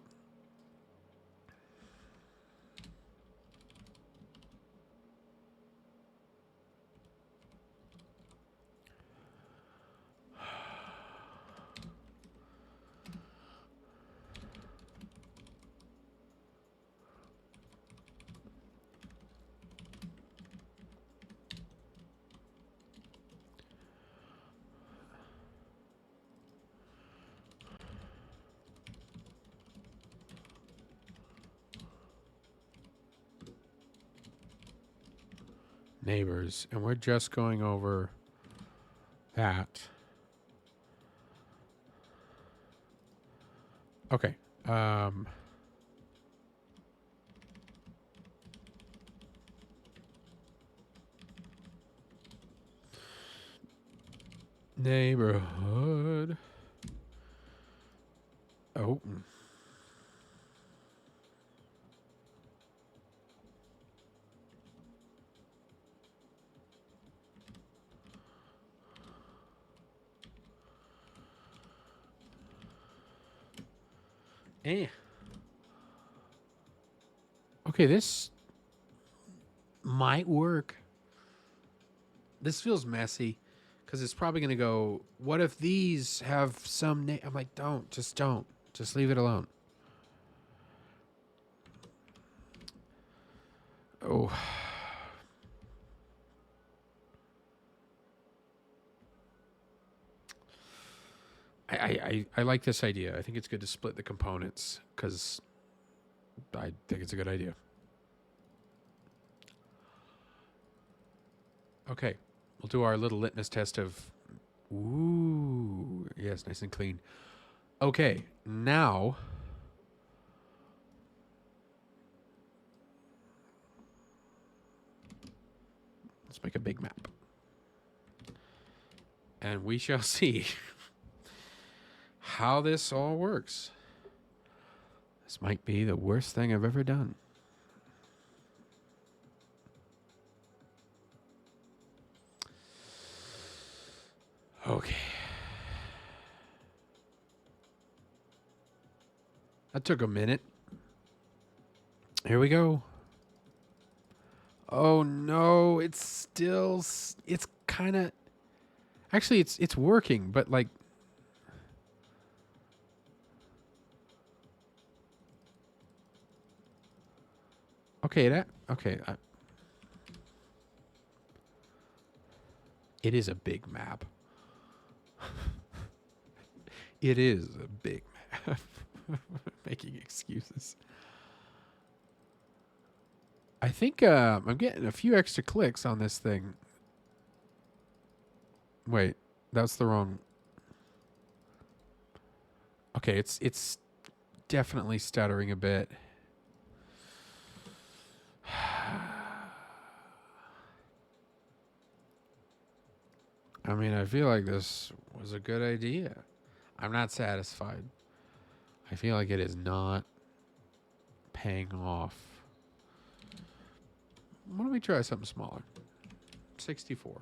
neighbors, and we're just going over that. Okay. Neighborhood. Oh. Eh. Okay, this might work. This feels messy because it's probably going to go, what if these have some name? I'm like, don't. Just leave it alone. Oh. I like this idea. I think it's good to split the components because I think it's a good idea. Okay. We'll do our little litmus test of... Ooh. Yes, nice and clean. Okay. Now... let's make a big map. And we shall see how this all works. This might be the worst thing I've ever done. Okay. That took a minute. Here we go. Oh no, it's still... it's kind of... actually, it's working, but like... okay, that... okay. It is a big map. It is a big map. Making excuses. I think I'm getting a few extra clicks on this thing. Wait, that's the wrong... okay, it's definitely stuttering a bit. I mean, I feel like this was a good idea. I'm not satisfied. I feel like it is not paying off. Why don't we try something smaller? 64.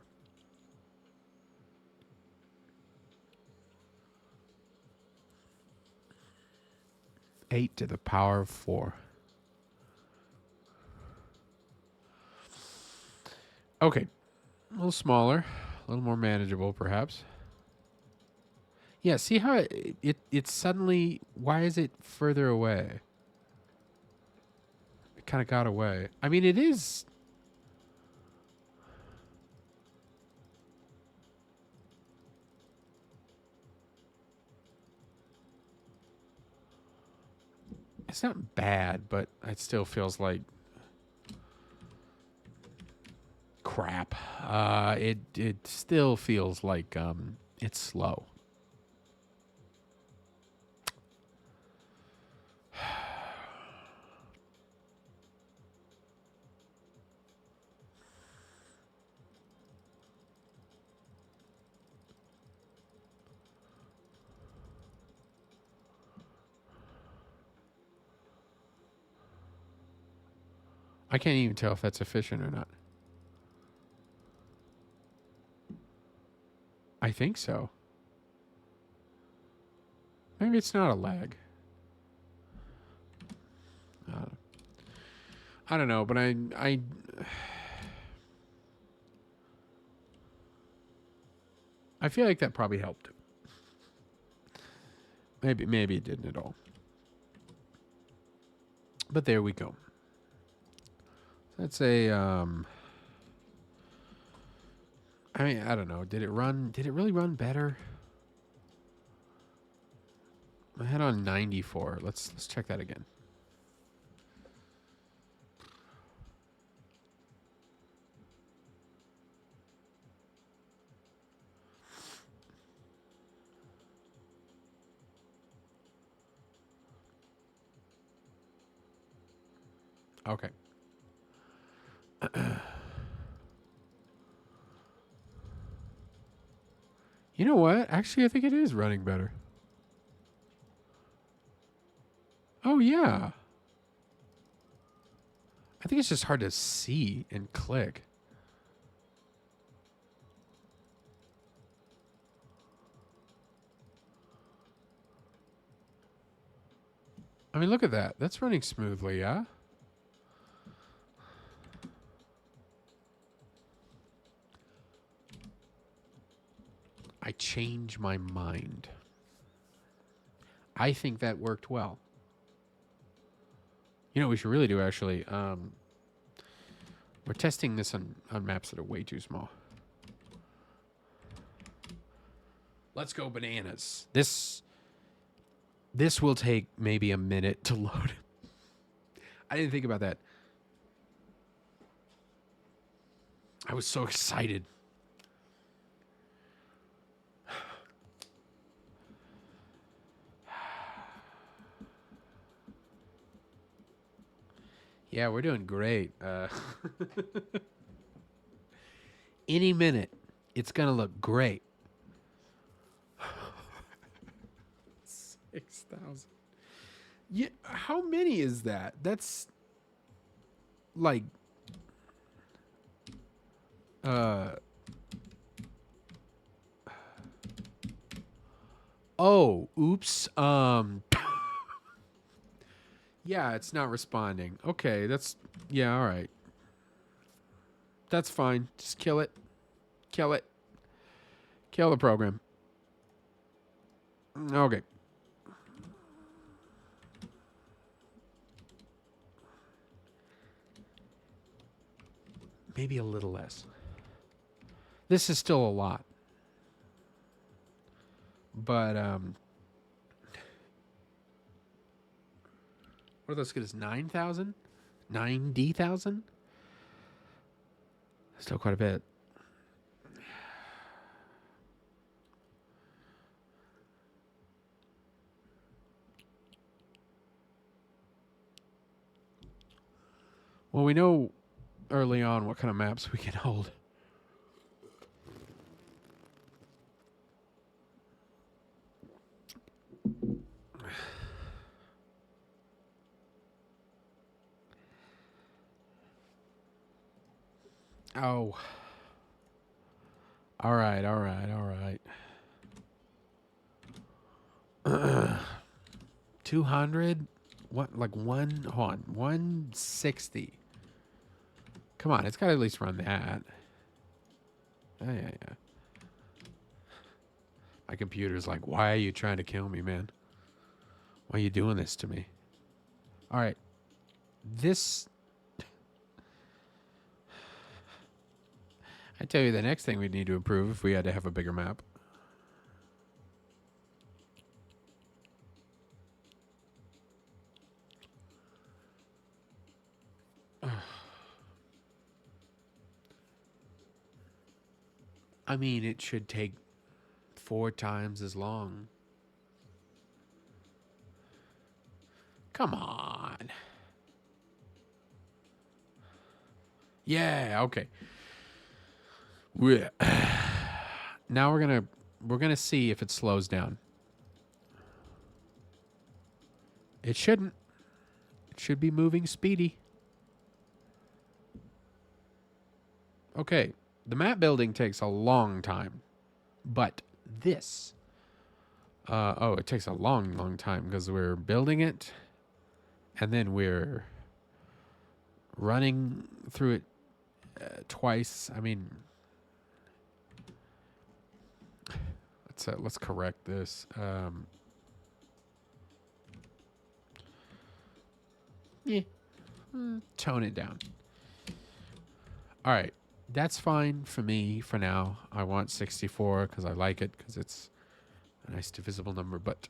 8 to the power of 4. Okay. A little smaller. A little more manageable, perhaps. Yeah, see how it suddenly... why is it further away? It kind of got away. I mean, it is... it's not bad, but it still feels like... crap. It still feels like it's slow. I can't even tell if that's efficient or not. I think so. Maybe it's not a lag. I don't know, but I feel like that probably helped. Maybe it didn't at all. But there we go. That's a I mean, I don't know. Did it really run better? I had on 94. Let's check that again. Okay. You know what? Actually, I think it is running better. Oh, yeah. I think it's just hard to see and click. I mean, look at that. That's running smoothly, yeah? I change my mind. I think that worked well. You know what we should really do, actually? We're testing this on maps that are way too small. Let's go bananas. This will take maybe a minute to load. I didn't think about that. I was so excited. Yeah, we're doing great. Any minute, it's going to look great. 6,000. Yeah, how many is that? That's like oh, oops. Yeah, it's not responding. Okay, yeah, all right. That's fine. Just kill it. Kill it. Kill the program. Okay. Maybe a little less. This is still a lot. But what are those good as 9,000? 90,000? Still quite a bit. Well, we know early on what kind of maps we can hold. Oh. All right, all right, all right. 200? What, like one? Hold on. 160. Come on, it's got to at least run that. Yeah. My computer's like, why are you trying to kill me, man? Why are you doing this to me? All right. This... I tell you the next thing we'd need to improve if we had to have a bigger map. I mean, it should take 4 times as long. Come on. Yeah, okay. Now we're gonna see if it slows down. It shouldn't. It should be moving speedy. Okay, the map building takes a long time, but this, oh, it takes a long, long time because we're building it and then we're running through it twice. I mean, let's correct this. Yeah, tone it down. All right, that's fine for me for now. I want 64 because I like it because it's a nice divisible number. But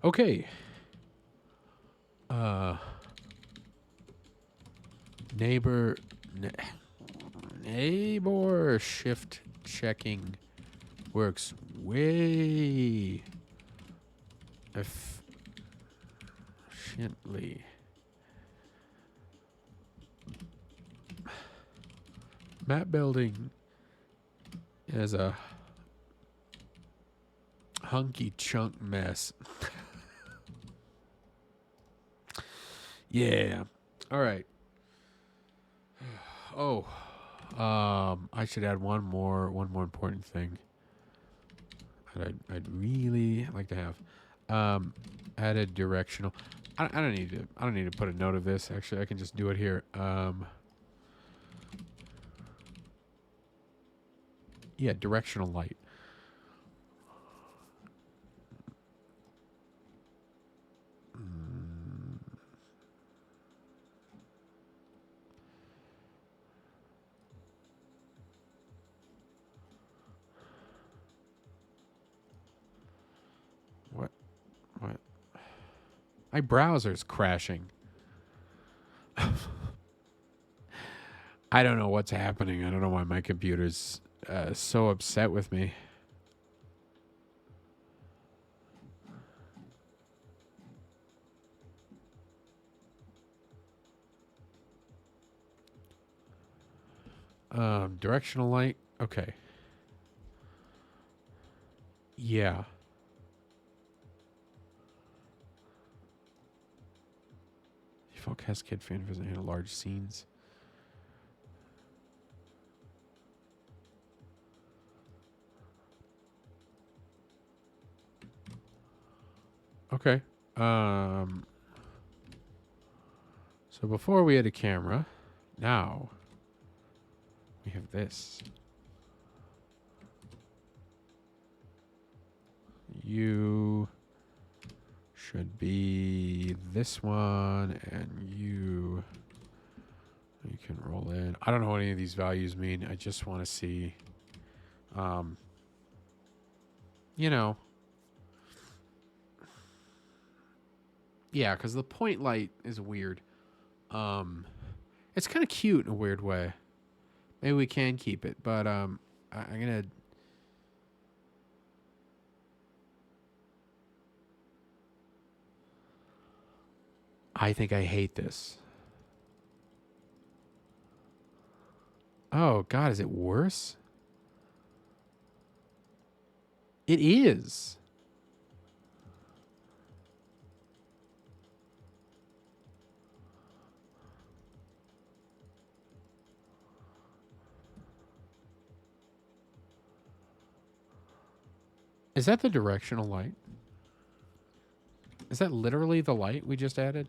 okay. Neighbor shift checking works way efficiently. Map building is a hunky chunk mess. Yeah. All right. Oh, I should add one more important thing that I'd really like to have. Added directional. I don't need to put a note of this. Actually, I can just do it here. Yeah, directional light. What? My browser's crashing. I don't know what's happening. I don't know why my computer's so upset with me. Directional light. Okay. Yeah. Default cascade fan visiting large scenes. Okay. So before we had a camera, now we have this. You should be this one, and you can roll in. I don't know what any of these values mean. I just want to see, you know, yeah, because the point light is weird. It's kind of cute in a weird way. Maybe we can keep it, but I'm gonna. I think I hate this. Oh God, is it worse? It is. Is that the directional light? Is that literally the light we just added?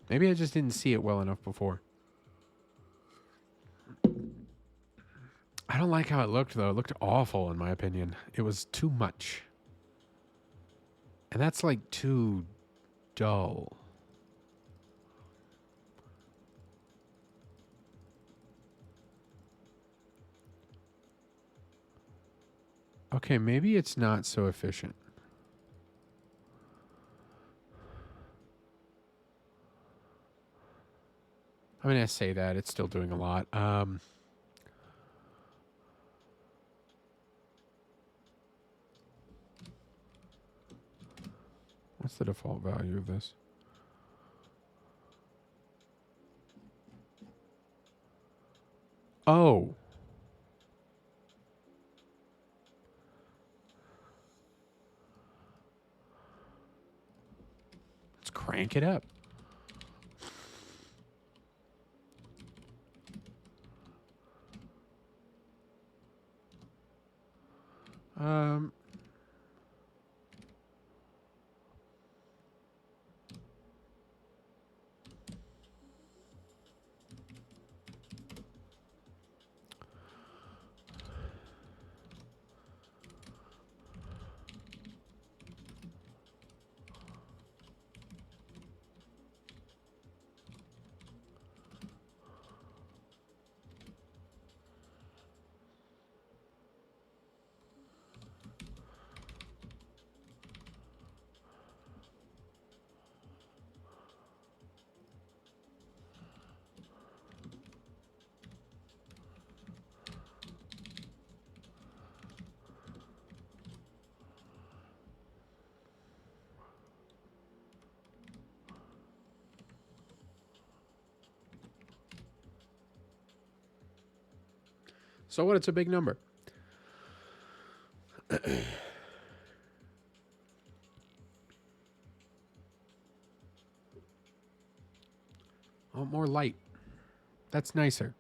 Maybe I just didn't see it well enough before. I don't like how it looked, though. It looked awful, in my opinion. It was too much. And that's like too dull. Okay, maybe it's not so efficient. I mean, I say that. It's still doing a lot. What's the default value of this? Oh. Let's crank it up. So what? It's a big number. Oh, more light. That's nicer.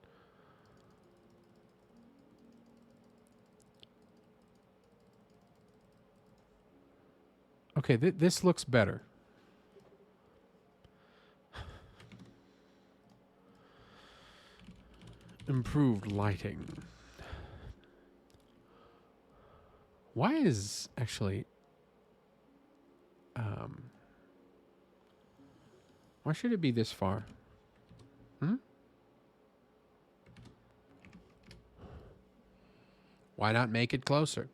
Okay, this looks better. Improved lighting. Why is actually... why should it be this far? Why not make it closer?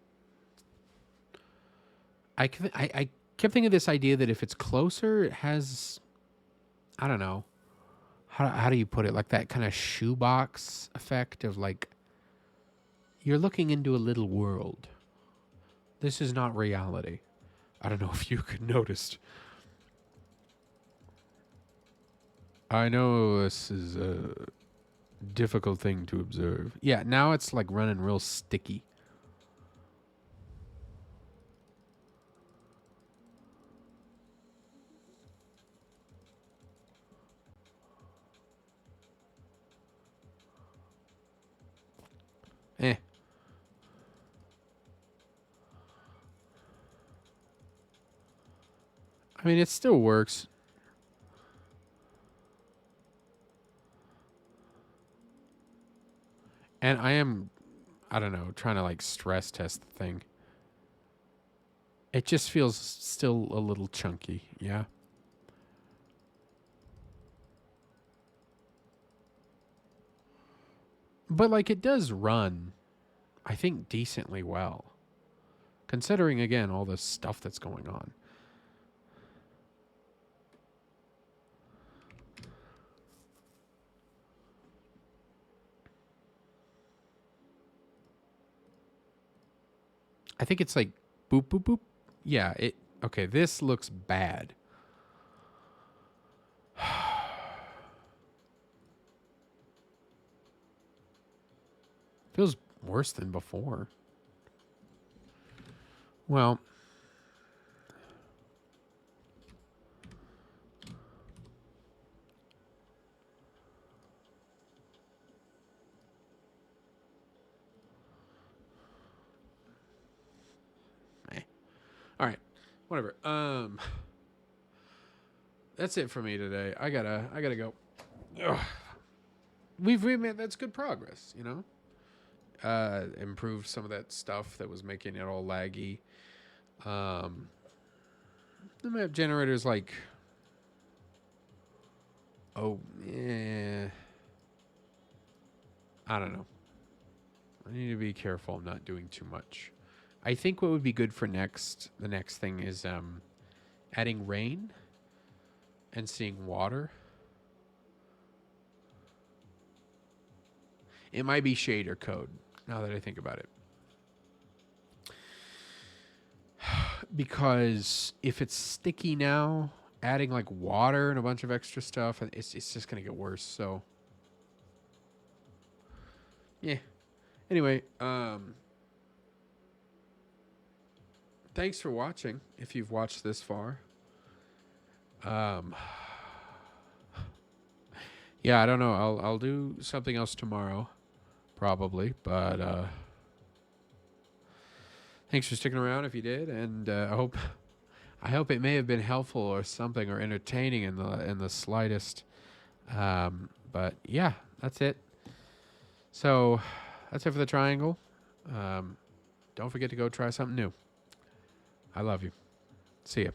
I kept thinking of this idea that if it's closer, it has... I don't know. How do you put it? Like that kind of shoebox effect of like... You're looking into a little world. This is not reality. I don't know if you could notice. I know this is a difficult thing to observe. Yeah, now it's like running real sticky. Eh. I mean, it still works. And I don't know, trying to like stress test the thing. It just feels still a little chunky, yeah? But like it does run, I think, decently well. Considering, again, all the stuff that's going on. I think it's like boop, boop, boop. Yeah, okay, this looks bad. Feels worse than before. Well, all right, whatever. That's it for me today. I gotta go. Ugh. We've made that's good progress, you know. Improved some of that stuff that was making it all laggy. The map generator's like, oh yeah, I don't know. I need to be careful. I'm not doing too much. I think what would be good for the next thing is adding rain and seeing water. It might be shader code, now that I think about it. Because if it's sticky now, adding like water and a bunch of extra stuff, it's just going to get worse. So, yeah. Anyway, thanks for watching, if you've watched this far. Yeah, I don't know. I'll do something else tomorrow, probably. But thanks for sticking around if you did, and I hope it may have been helpful or something, or entertaining in the slightest. But yeah, that's it. So that's it for the triangle. Don't forget to go try something new. I love you. See ya.